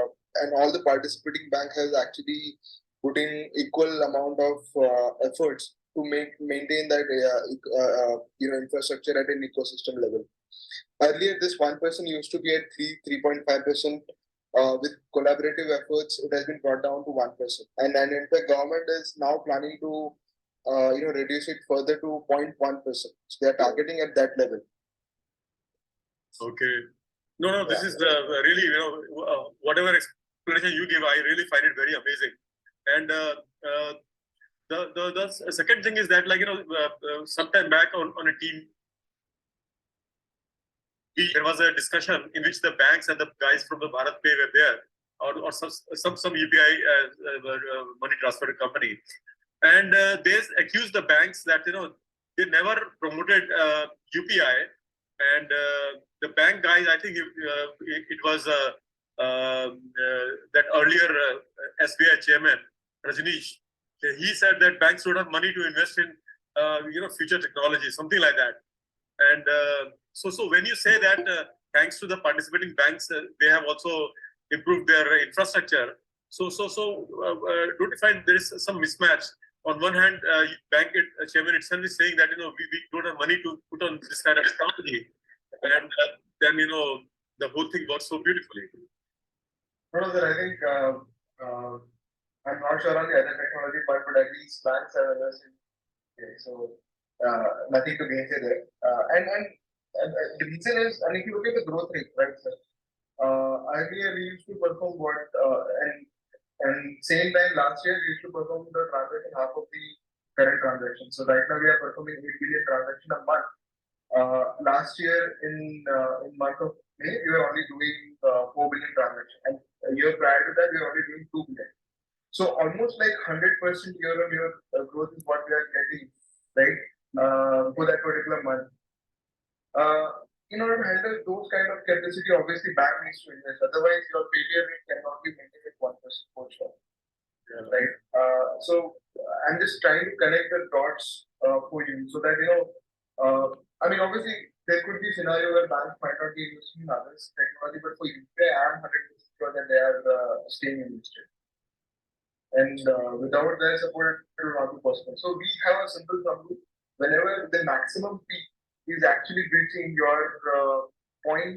all the participating bank has actually put in equal amount of efforts to maintain that infrastructure at an ecosystem level. Earlier, this 1% used to be at 3.5%. With collaborative efforts, it has been brought down to 1%, and in fact, government is now planning to reduce it further to 0.1%. So they are targeting at that level. Okay. No, this is really, whatever explanation you give, I really find it very amazing. And the second thing is that, like, sometime back on a team, there was a discussion in which the banks and the guys from the Bharat Pay were there, or some UPI money transfer company, and they accused the banks that they never promoted UPI, and the bank guys, I think it was that earlier SBI chairman Rajneesh, he said that banks don't have money to invest in future technology, something like that. And so when you say that thanks to the participating banks, they have also improved their infrastructure. So don't you find there is some mismatch? On one hand, bank chairman itself is saying that we don't have money to put on this kind of technology, and then the whole thing works so beautifully. No, sir, I think I'm not sure on the other technology part, but at least banks have invested. Okay, so nothing to gain there. And the reason is, and if you look at the growth rate, right, sir? Earlier we used to perform what and same time last year we used to perform the transaction half of the current transaction. So right now we are performing 8 billion transaction a month. Last year in month of May we were only doing 4 billion transaction, and a year prior to that we were only doing 2 billion. So almost like 100% year-on-year growth is what we are getting, right, for that particular month. In order to handle those kind of capacity, obviously bank needs to invest. Otherwise, your failure rate cannot be maintained at 1% for sure. Yeah. Right. So I'm just trying to connect the dots for you so that I mean, obviously there could be a scenario where banks might not be investing in others technology, but for UPI, I'm 100% sure that they are staying invested. And without their support, it will not be possible. So we have a simple thumb rule: whenever the maximum peak is actually reaching your 0.4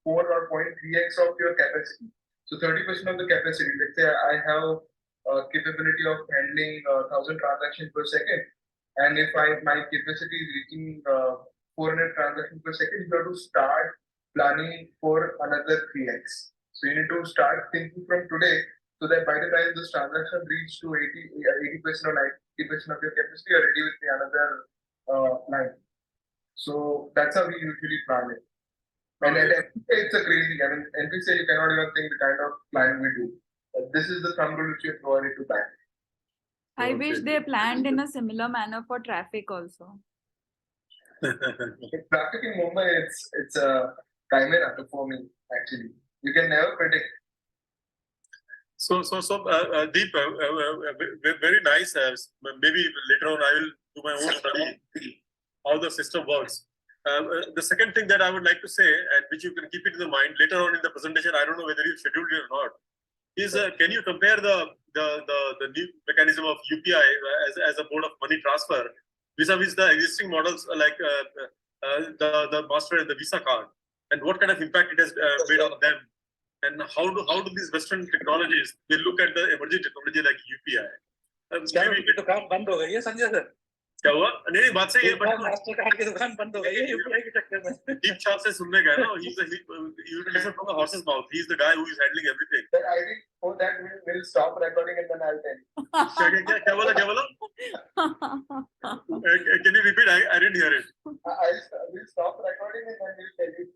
or 0.3x of your capacity. So 30% of the capacity. Let's say I have capability of handling 1,000 transactions per second, and if my capacity is reaching 400 transactions per second, you have to start planning for another 3x. So you need to start thinking from today, so that by the time this transaction reach to 80% or 90% of your capacity, you're ready with the another line. So that's how we usually plan it. And at NPCI, it's a crazy. I mean, NPCI, you cannot even think the kind of planning we do. This is the thumb rule which we have provided to bank. I wish they planned in a similar manner for traffic also. Traffic in Mumbai, it's a chimera for me, actually. You can never predict. So, Deep, very nice. Maybe later on I will do my own study how the system works. The second thing that I would like to say, and which you can keep it in the mind later on in the presentation, I don't know whether you scheduled it or not, is can you compare the new mechanism of UPI as a mode of money transfer vis-a-vis the existing models like the Master and the Visa card, and what kind of impact it has made on them, and how do these Western technologies they look at the emerging technology like UPI? तो काम बंद हो गई है Sanjay sir क्या हुआ? नहीं बात सही है, बट मास्टर कार्ड की दुकान बंद हो गई है यूपीआई के चक्कर में Deep Shah से सुनने का है ना, you listen from the horse's mouth. He's the guy who is handling everything. Then I think for that we'll stop recording and then I'll tell you. क्या बोला? Can you repeat? I didn't hear it. We'll stop recording and then we'll tell you.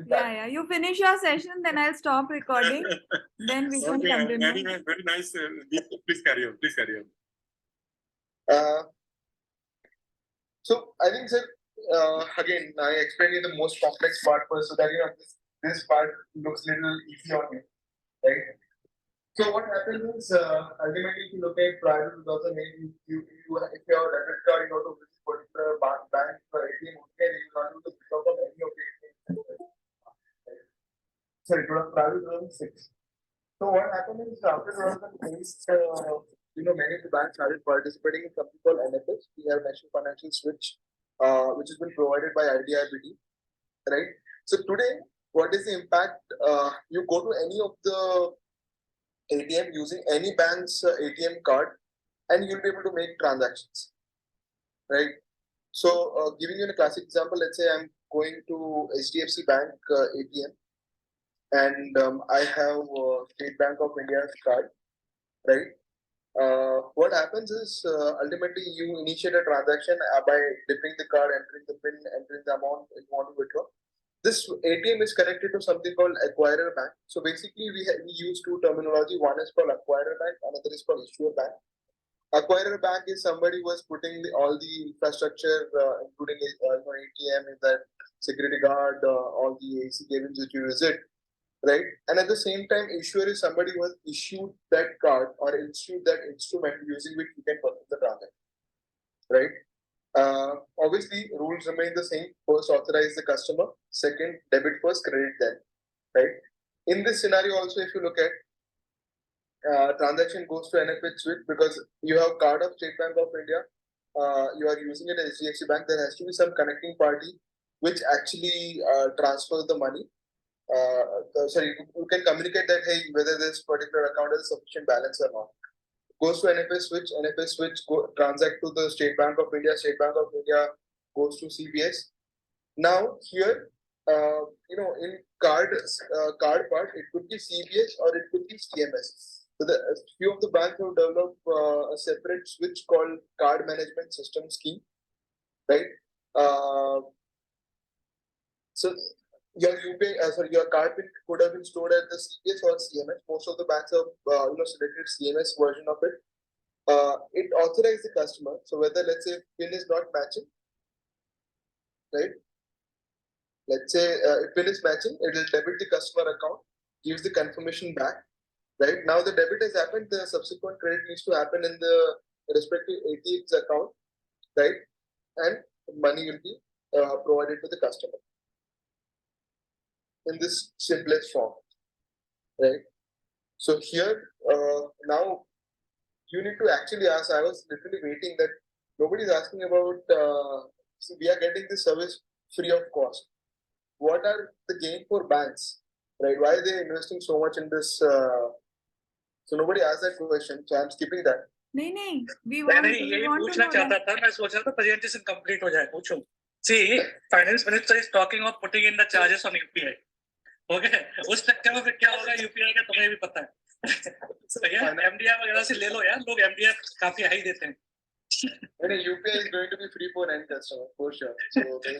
Yeah. You finish your session, then I'll stop recording. Then we can continue. Very nice. Please carry on. So I think, sir, again, I explained you the most complex part first, so that this part looks a little easy on you, right? So what happens is, ultimately, if you look at prior to 2008, if you have a debit card, you know, to visit particular bank for ATM, okay, you will not able to pick up on any of the ATM. Sorry, prior to 2006. So what happened is, after 2008, many of the banks started participating in something called NFS. We have National Financial Switch, which has been provided by IRMA, right? So today, what is the impact? You go to any of the ATM using any bank's ATM card, and you'll be able to make transactions, right? So, giving you a classic example, let's say I'm going to HDFC Bank ATM, and I have State Bank of India's card, right? What happens is ultimately you initiate a transaction by dipping the card, entering the PIN, entering the amount you want to withdraw. This ATM is connected to something called acquirer bank. So basically, we use two terminology. One is called acquirer bank, another is called issuer bank. Acquirer bank is somebody who is putting all the infrastructure, including ATM, that security guard, all the AC cabins that you visit, right? And at the same time, issuer is somebody who has issued that card or issued that instrument using which you can perform the transaction, right? Obviously, rules remain the same. First, authorize the customer. Second, debit first, credit then, right? In this scenario, also, if you look at transaction goes to NFH switch because you have card of State Bank of India. You are using it as HDFC Bank. There has to be some connecting party which actually transfers the money. Sorry, you can communicate that, hey, whether this particular account has sufficient balance or not. Goes to NFS switch transact to the State Bank of India goes to CBS. Now here, in card part, it could be CBS or it could be CMS. So a few of the banks have developed a separate switch called Card Management System Scheme, right? So your UPI, your card PIN could have been stored at the CBS or CMS. Most of the banks have selected CMS version of it. It authorizes the customer. So whether, let's say, PIN is not matching, right? Let's say if PIN is matching, it will debit the customer account, gives the confirmation back. Right now, the debit has happened. The subsequent credit needs to happen in the respective ATM's account, right? And money will be provided to the customer in this simplest form, right? So here, now you need to actually ask. I was literally waiting that nobody's asking about. See, we are getting this service free of cost. What are the gain for banks, right? Why are they investing so much in this? So nobody asked that question, so I'm skipping that. नहीं, we want to know that. मैं सोच रहा था presentation complete हो जाए. पूछो. See, finance minister is talking of putting in the charges on UPI. Okay, उस चक्कर में फिर क्या होगा UPI का तुम्हें भी पता है. So यार MDR वगैरह से ले लो यार, लोग MDR काफी हाई देते हैं. UPI is going to be free for end customer for sure. So okay.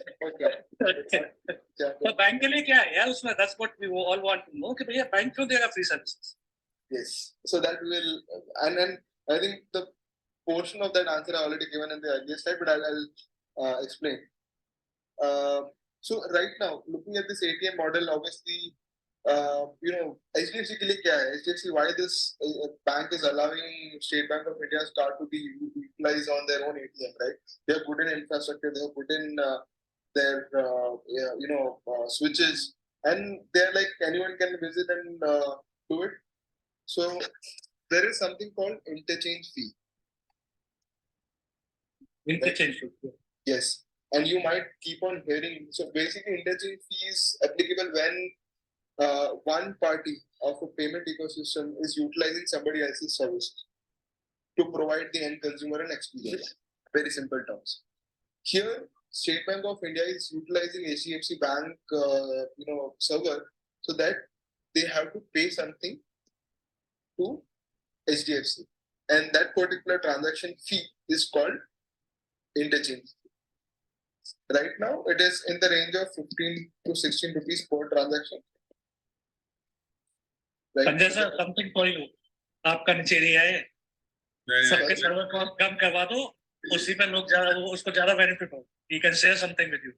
तो बैंक के लिए क्या है यार उसमें? That's what we all want to know कि भैया बैंक क्यों देगा free services? Yes. So that will, and I think the portion of that answer I already given in the earlier slide, but I'll explain. So right now, looking at this ATM model, obviously, HDFC के लिए क्या है? HDFC, why this bank is allowing State Bank of India's card to be utilized on their own ATM, right? They have put in infrastructure, they have put in their switches, and they're like anyone can visit and do it. So there is something called interchange fee. Interchange fee. Yes, and you might keep on hearing. So basically, interchange fee is applicable when one party of a payment ecosystem is utilizing somebody else's service to provide the end consumer an experience. Very simple terms. Here, State Bank of India is utilizing HDFC Bank, server, so that they have to pay something to HDFC, and that particular transaction fee is called interchange. Right now, it is in the range of 15 to 16 rupees per transaction. Right? Sanjay sir, something for you. आपका नीचे दिया है. सबके server cost कम करवा दो, उसी पे लोग ज़्यादा उसको ज़्यादा benefit हो. He can share something with you.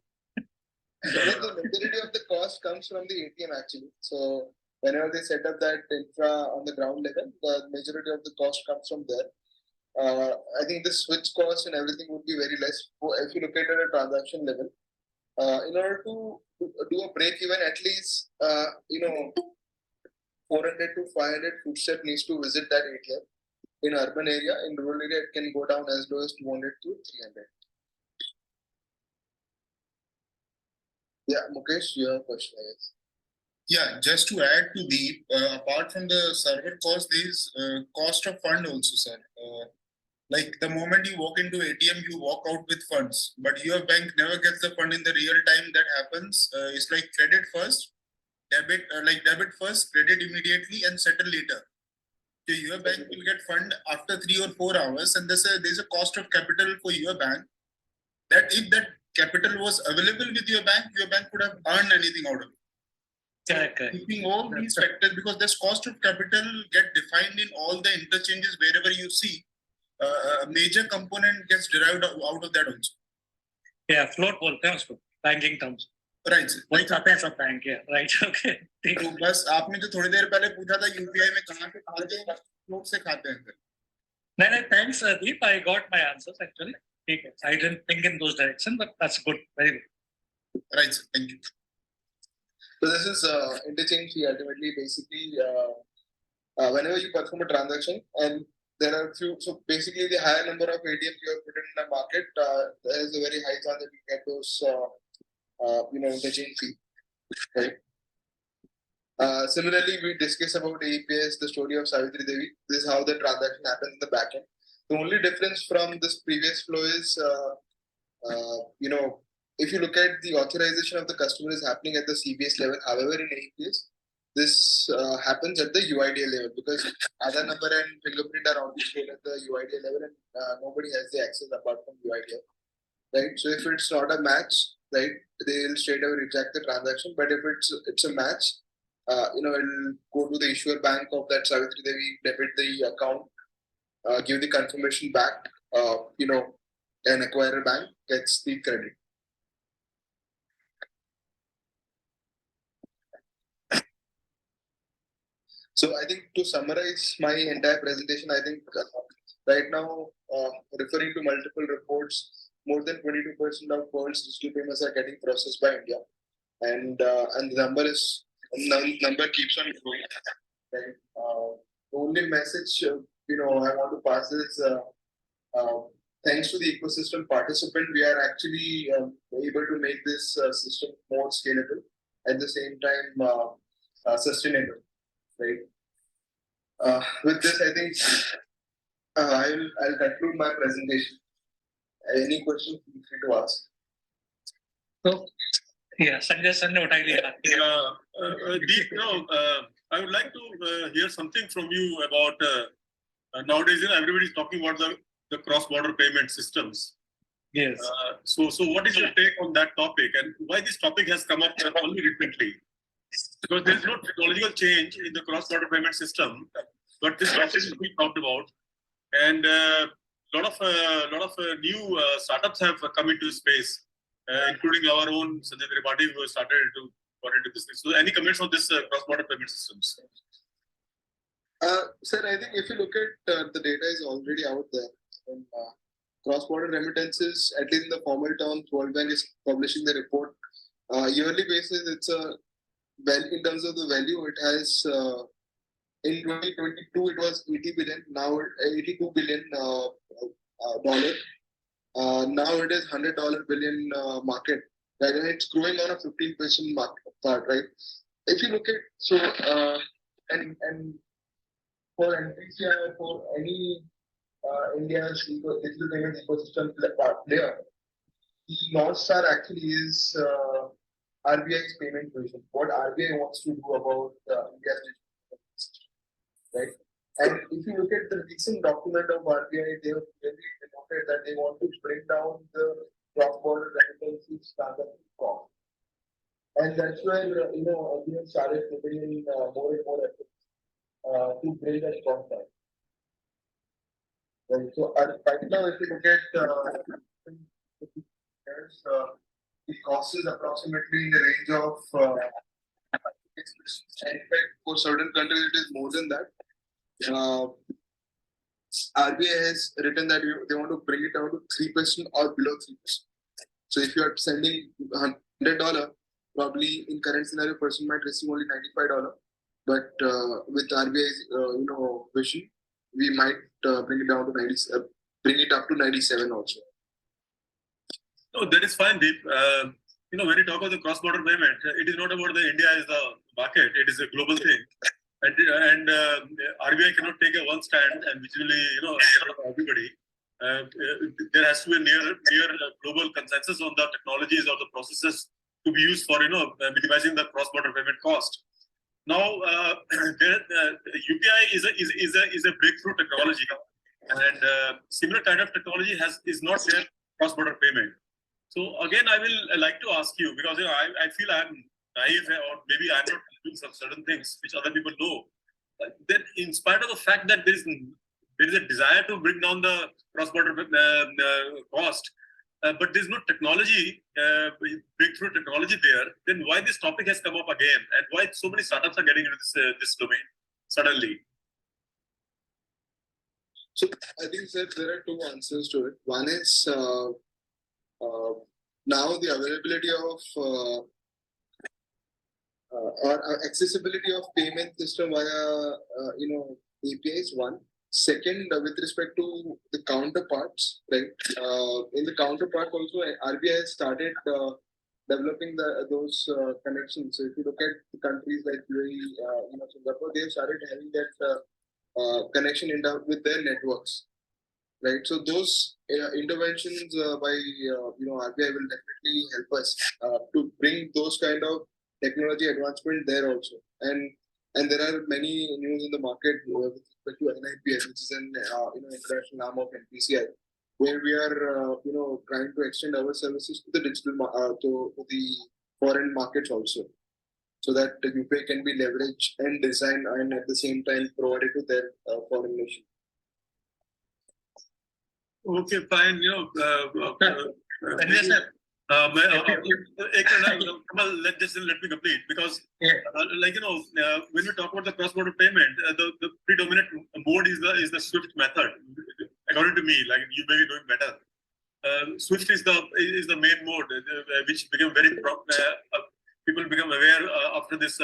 The majority of the cost comes from the ATM actually. So whenever they set up that infra on the ground level, the majority of the cost comes from there. I think the switch cost and everything would be very less if you look at it at a transaction level. In order to do a break even, at least 400 to 500 footstep needs to visit that ATM. In urban area, in rural area, it can go down as low as 200 to 300. Yeah, Mukesh, you have a question, I guess. Yeah, just to add to the apart from the server cost, there is cost of fund also, sir. Like the moment you walk into ATM, you walk out with funds, but your bank never gets the fund in the real time. That happens. It's like credit first, debit first, credit immediately, and settle later. So your bank will get fund after 3 or 4 hours, and there's a cost of capital for your bank. That if that capital was available with your bank could have earned anything out of it. Correct. Keeping all these factors, because this cost of capital get defined in all the interchanges wherever you see, a major component gets derived out of that also. Yeah, float terms, banking terms. Right. sir. वही चाहते हैं सब bank है, right? Okay. ठीक तो बस आपने जो थोड़ी देर पहले पूछा था यूपीआई में कहाँ से खाते हैं, फ्लोट से खाते हैं सर. नहीं, thanks, Deep. I got my answers actually. ठीक है. I didn't think in those directions, but that's good. Very good. Right, sir. Thank you. So this is interchange fee ultimately. Basically, whenever you perform a transaction, and there are few. So basically, the higher number of ATMs you have put in the market, there is a very high chance that you get those, interchange fee, right? Similarly, we discussed about AEPS, the story of Savitri Devi. This is how the transaction happens in the backend. The only difference from this previous flow is, if you look at the authorization of the customer is happening at the CBS level. However, in AEPS, this happens at the UIDA level because Aadhaar number and fingerprint are only stored at the UIDA level, and nobody has the access apart from UIDA, right? So if it's not a match, right, they'll straight away reject the transaction. But if it's a match, it'll go to the issuer bank of that Savitri Devi, debit the account, give the confirmation back, an acquirer bank gets the credit. So I think to summarize my entire presentation, I think right now, referring to multiple reports, more than 22% of world's digital payments are getting processed by India, and the number keeps on growing. Right? The only message I want to pass is thanks to the ecosystem participant, we are actually able to make this system more scalable at the same time sustainable. Right. With this, I think I'll conclude my presentation. Any questions, feel free to ask. So, yeah, Sanjay ne utai liya. Deep, I would like to hear something from you about nowadays. Everybody is talking about the cross-border payment systems. Yes. So what is your take on that topic, and why this topic has come up only recently? Because there is no technological change in the cross-border payment system, but this topic is being talked about, and a lot of new startups have come into space, including our own Sanjay Tripathi, who has started to got into this. So, any comments on this cross-border payment systems? Sir, I think if you look at the data is already out there. And, cross-border remittances, at least in the formal terms, World Bank is publishing the report. Yearly basis, it's in terms of the value, it has in 2022 it was 80 billion. Now 82 billion dollar. Now it is $100 billion market. Right, and it's growing on a 15% market part. Right. If you look at and for NPCI, for any India's digital payments ecosystem player, the North Star actually is RBI's payment vision. What RBI wants to do about India's digital payments system, right? And if you look at the recent document of RBI, they have really noted that they want to bring down the cross-border remittances transaction cost, and that's where RBI started putting in more and more efforts to bring that cost down. Right. So right now, if you look at the cost is approximately in the range of, in fact, for certain countries it is more than that. RBI has written that they want to bring it down to 3% or below 3%. So if you are sending $100, probably in current scenario, person might receive only $95. But with RBI's vision, we might bring it down to 97, bring it up to 97 also. No, that is fine, Deep. When you talk about the cross-border payment, it is not about the India as the market; it is a global thing, and RBI cannot take a one stand and visually, everybody. there has to be a near global consensus on the technologies or the processes to be used for minimizing the cross-border payment cost. Now, UPI is a breakthrough technology, and similar kind of technology is not there cross-border payment. So again, I will like to ask you, because I feel I'm naive, or maybe I'm not doing some certain things which other people know. That in spite of the fact that there is a desire to bring down the cross-border cost, but there's no technology, breakthrough technology there, then why this topic has come up again, and why so many startups are getting into this domain suddenly? So I think, sir, there are two answers to it. One is now the availability of or accessibility of payment system via APIs. One. Second, with respect to the counterparts, right? In the counterpart also, RBI has started developing those connections. So if you look at the countries like UAE, Singapore, they have started having that connection with their networks, right? So those interventions by RBI will definitely help us to bring those kind of technology advancement there also. And there are many news in the market with respect to NIPS, which is an international arm of NPCI, where we are trying to extend our services to the digital to the foreign markets also, so that the UPI can be leveraged and designed and at the same time provided to their foreign nation. Okay, fine. Let me complete, because when we talk about the cross-border payment, the predominant mode is the SWIFT method. According to me, like you may be doing better. SWIFT is the main mode, which became very people become aware after this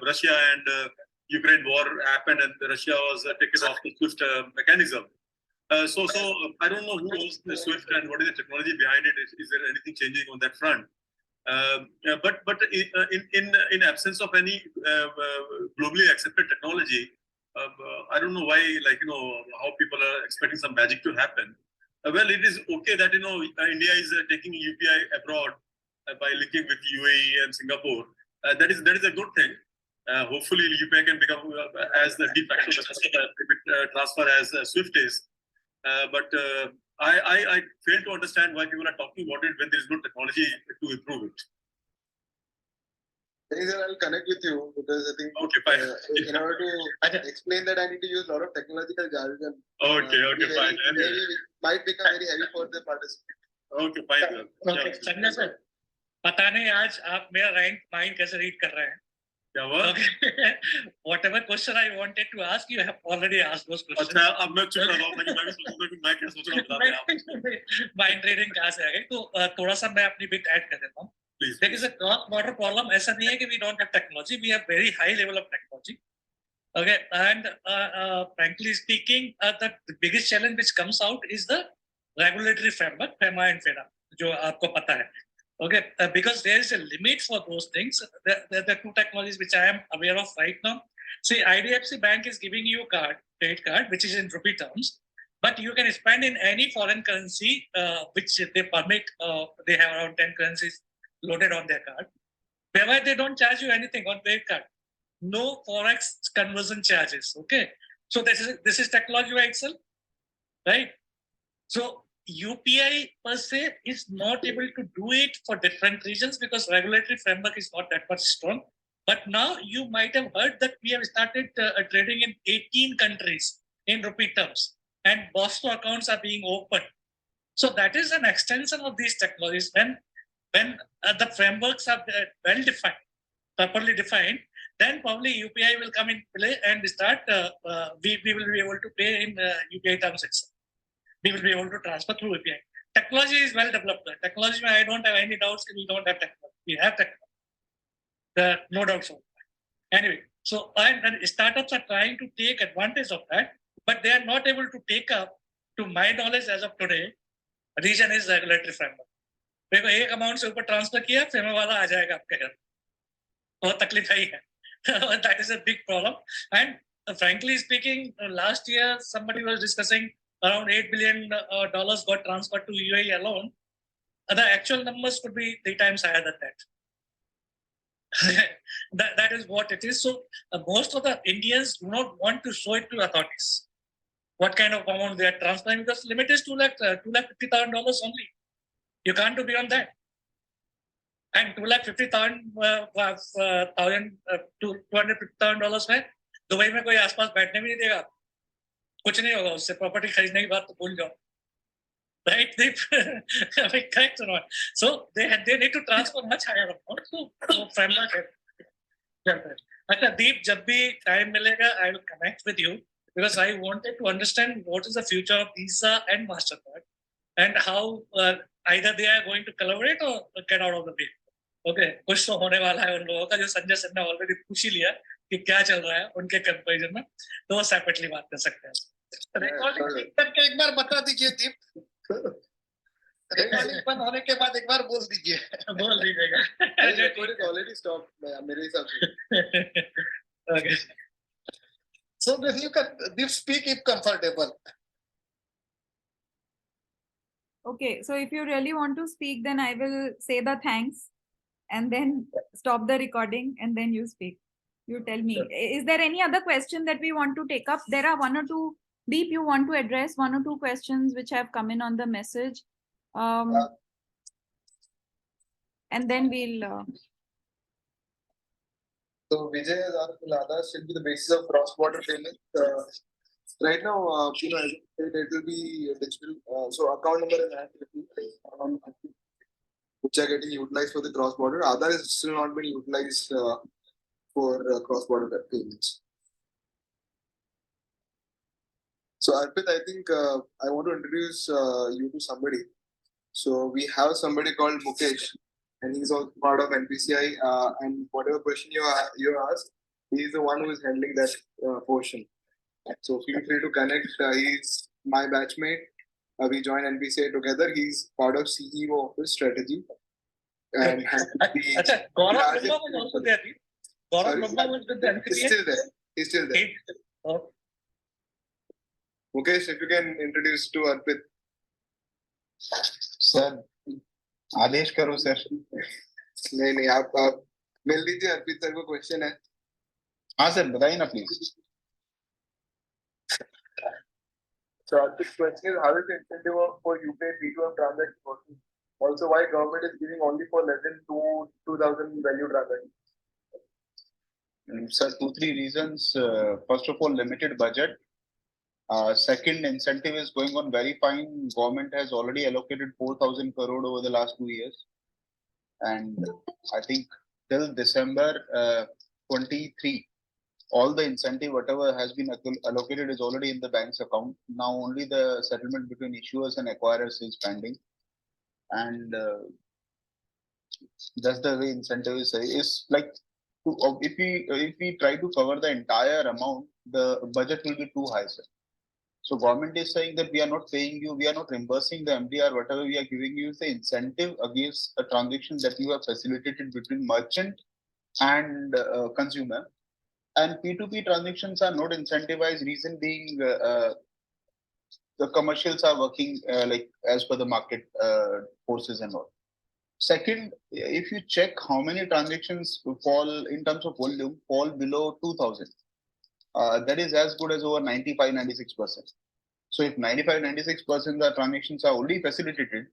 Russia and Ukraine war happened, and Russia was taken off the SWIFT mechanism. So I don't know who owns the SWIFT and what is the technology behind it. Is there anything changing on that front? But in absence of any globally accepted technology, I don't know why, how people are expecting some magic to happen. Well, it is okay that India is taking UPI abroad by linking with UAE and Singapore. That is a good thing. Hopefully, UPI can become as the de facto transfer as SWIFT is. But I fail to understand why people are talking about it when there is no technology to improve it. I'll connect with you, because I think in order to explain that, I need to use a lot of technological jargon. Okay, fine. Maybe it might become very heavy for the participant. Okay, fine. Okay, Sanjay sir, पता नहीं आज आप मेरा mind कैसे read कर रहे हैं? क्या हुआ? Whatever question I wanted to ask, you have already asked those questions. अच्छा, अब मैं चुप रहा हूँ, मैं भी सोचूंगा कि मैं क्या सोच रहा हूँ, बता दें आप. माइंड रीडिंग कहाँ से आ गई? तो थोड़ा सा मैं अपनी बिट ऐड कर देता हूँ. There is a cross-border problem. ऐसा नहीं है कि we don't have technology. We have very high level of technology. Okay, and frankly speaking, the biggest challenge which comes out is the regulatory framework, FEMA and FERA, जो आपको पता है. Okay, because there is a limit for those things. There are two technologies which I am aware of right now. See, IDFC Bank is giving you a credit card, which is in rupee terms, but you can spend in any foreign currency, which they permit. They have around 10 currencies loaded on their card, whereby they don't charge you anything on credit card. No forex conversion charges. Okay, so this is technology by itself, right? So UPI per se is not able to do it for different reasons because regulatory framework is not that much strong. But now you might have heard that we have started trading in 18 countries in rupee terms, and Boston accounts are being opened. So that is an extension of these technologies. When the frameworks are well defined, properly defined, then probably UPI will come in play and start. We will be able to pay in UPI terms itself. We will be able to transfer through UPI. Technology is well developed. Technology, I don't have any doubts. We don't have technology. We have technology. No doubts about that. Anyway, so and startups are trying to take advantage of that, but they are not able to take up, to my knowledge as of today, region is regulatory framework. देखो एक amount से ऊपर transfer किया FEMA वाला आ जाएगा आपके घर बहुत तकलीफ है That is a big problem, and frankly speaking, last year somebody was discussing around $8 billion got transferred to UAE alone. The actual numbers could be 3 times higher than that. That is what it is. So most of the Indians do not want to show it to authorities what kind of amount they are transferring, because limit is $250,000 only. You can't do beyond that. And $250,000 में Dubai में कोई आसपास बैठने भी नहीं देगा, कुछ नहीं होगा उससे, प्रॉपर्टी खरीदने की बात तो भूल जाओ, right? Correct or not? So they need to transfer much higher amount to framework it. अच्छा दीप, जब भी टाइम मिलेगा I will connect with you, because I wanted to understand what is the future of Visa and Mastercard and how either they are going to collaborate or get out of the deal. Okay, कुछ तो होने वाला है उन लोगों का, जो संजय सिन्हा ने ऑलरेडी पूछ ही लिया कि क्या चल रहा है उनके कंपैरिजन में, तो वो सेपरेटली बात कर सकते हैं. रिकॉर्डिंग करके एक बार बता दीजिए दीप. रिकॉर्डिंग बंद होने के बाद एक बार बोल दीजिए. बोल दीजिएगा. Recording already stopped मेरे हिसाब से. Okay. So if you can Deep speak if comfortable. Okay, so if you really want to speak, then I will say the thanks and then stop the recording and then you speak. You tell me. Is there any other question that we want to take up? There are 1 or 2. Deep, you want to address 1 or 2 questions which have come in on the message. And then we'll... So Vijay has asked Lada should be the basis of cross-border payment. Right now, it will be digital. So account number and which are getting utilized for the cross-border. Aadhaar is still not being utilized for cross-border payments. So Arpit, I think I want to introduce you to somebody. So we have somebody called Mukesh, and he's also part of NPCI. And whatever question you ask, he's the one who is handling that portion. So feel free to connect. He's my batchmate. We joined NPCI together. He's part of CEO of the strategy. And अच्छा, Gaurav Lumba was also there. Gaurav Lumba was with the NPCI. He's still there. Oh. Mukesh, if you can introduce to Arpit. Sir आदेश करो sir. नहीं आप मिल लीजिए. अर्पित sir को question है. हाँ sir बताइए ना please. So Arpit's question is, how is the incentive for UPI P2M transaction working? Also, why government is giving only for less than 2,000 value transactions? Sir, 2-3 reasons. First of all, limited budget. Second, incentive is going on very fine. Government has already allocated 4,000 crore over the last 2 years, and I think till December 23, all the incentive whatever has been allocated is already in the bank's account. Now only the settlement between issuers and acquirers is pending, and that's the way incentive is like. If we try to cover the entire amount, the budget will be too high, sir. So government is saying that we are not paying you, we are not reimbursing the MDR, whatever we are giving you is the incentive against a transaction that you have facilitated between merchant and consumer. And P2P transactions are not incentivized, reason being the commercials are working like as per the market forces and all. Second, if you check how many transactions fall in terms of volume, fall below 2,000. That is as good as over 95-96%. So if 95-96% the transactions are already facilitated,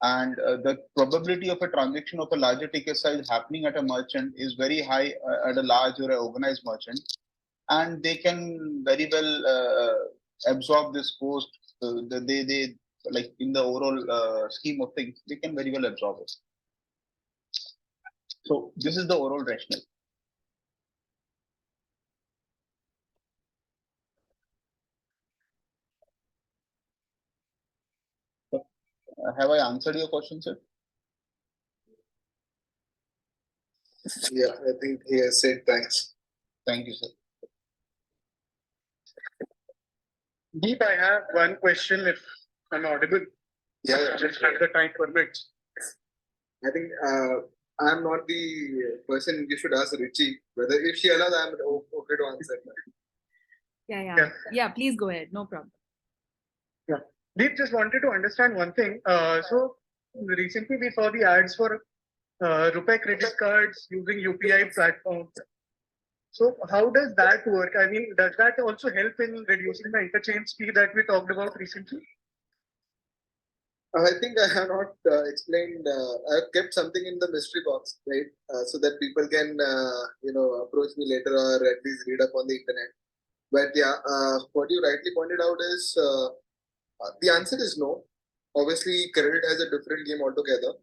and the probability of a transaction of a larger ticket size happening at a merchant is very high at a large or an organized merchant, and they can very well absorb this cost. They like in the overall scheme of things, they can very well absorb it. So this is the overall rationale. Have I answered your question, sir? Yeah, I think he has said thanks. Thank you, sir. Deep, I have one question if I'm audible. Yeah, Just as the time permits. I think I'm not the person you should ask Ruchi. Whether if she allows, I'm okay to answer. Yeah, please go ahead. No problem. Deep, just wanted to understand one thing. So recently we saw the ads for RuPay credit cards using UPI platforms. So how does that work? I mean, does that also help in reducing the interchange fee that we talked about recently? I think I have not explained. I've kept something in the mystery box, right? So that people can, approach me later or at least read up on the internet. But yeah, what you rightly pointed out is the answer is no. Obviously, credit has a different game altogether.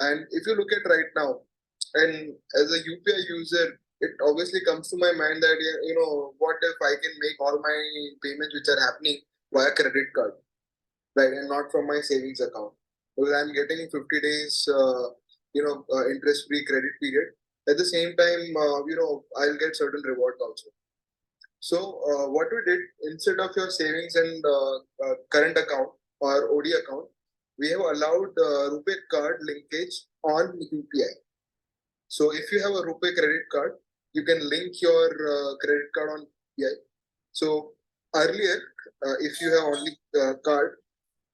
And if you look at right now, and as a UPI user, it obviously comes to my mind that, what if I can make all my payments which are happening via credit card, right? And not from my savings account. Because I'm getting 50 days, interest-free credit period. At the same time, I'll get certain rewards also. So what we did, instead of your savings and current account or OD account, we have allowed RuPay card linkage on UPI. So if you have a RuPay credit card, you can link your credit card on UPI. So earlier, if you have only card,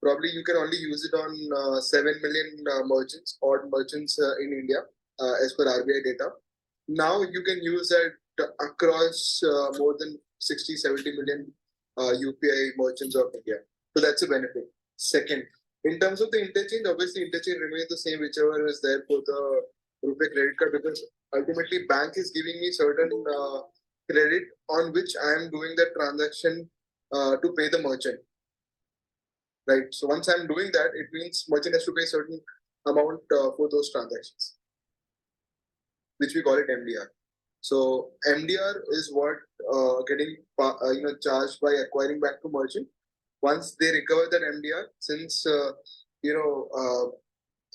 probably you can only use it on 7 million merchants, odd merchants in India, as per RBI data. Now you can use that across more than 60, 70 million UPI merchants of India. So that's a benefit. Second, in terms of the interchange, obviously interchange remains the same, whichever is there for the RuPay credit card, because ultimately bank is giving me certain credit on which I am doing that transaction to pay the merchant. Right. So once I'm doing that, it means merchant has to pay certain amount for those transactions, which we call it MDR. So MDR is what getting charged by acquiring bank to merchant. Once they recover that MDR, since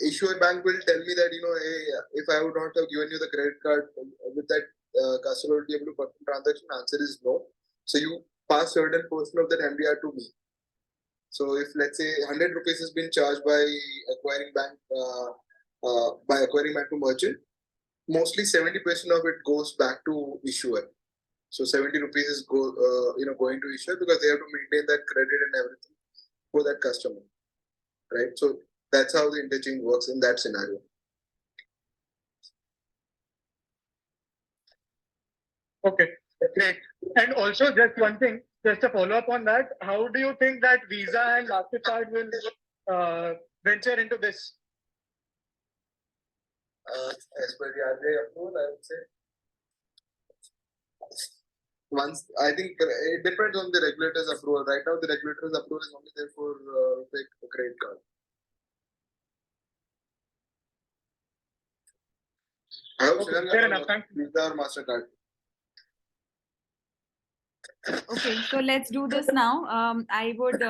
issuer bank will tell me that hey, if I would not have given you the credit card with that customer will be able to perform transaction. Answer is no. So you pass certain portion of that MDR to me. So if let's say 100 rupees has been charged by acquiring bank to merchant, mostly 70% of it goes back to issuer. So 70 rupees is going to issuer because they have to maintain that credit and everything for that customer, right? So that's how the interchange works in that scenario. Okay, great. And also just one thing, just a follow up on that. How do you think that Visa and MasterCard will venture into this? As per the RBI approval, I would say. Once I think it depends on the regulator's approval. Right now, the regulator's approval is only there for RuPay credit card. I hope fair enough. Thank you. Visa or MasterCard. Okay, so let's do this now. I would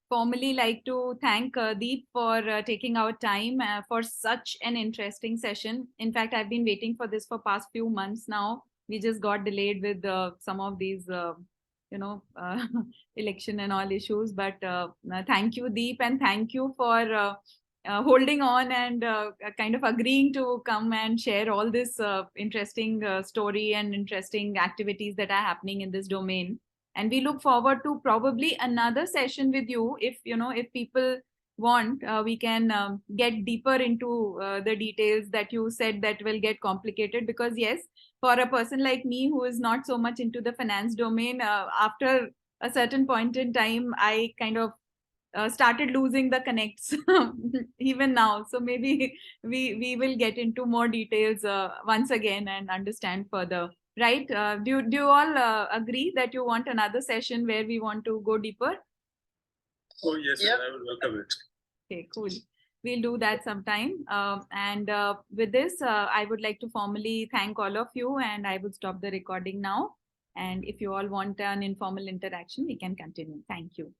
formally like to thank Deep for taking our time for such an interesting session. In fact, I've been waiting for this for past few months now. We just got delayed with some of these, election and all issues. But thank you, Deep, and thank you for holding on and kind of agreeing to come and share all this interesting story and interesting activities that are happening in this domain. And we look forward to probably another session with you. If people want, we can get deeper into the details that you said that will get complicated, because yes, for a person like me who is not so much into the finance domain, after a certain point in time, I kind of started losing the connects even now. So maybe we will get into more details once again and understand further. Right? Do you all agree that you want another session where we want to go deeper? Oh yes, Yeah. I will welcome it. Okay, cool. We'll do that sometime. And with this, I would like to formally thank all of you, and I would stop the recording now. And if you all want an informal interaction, we can continue. Thank you.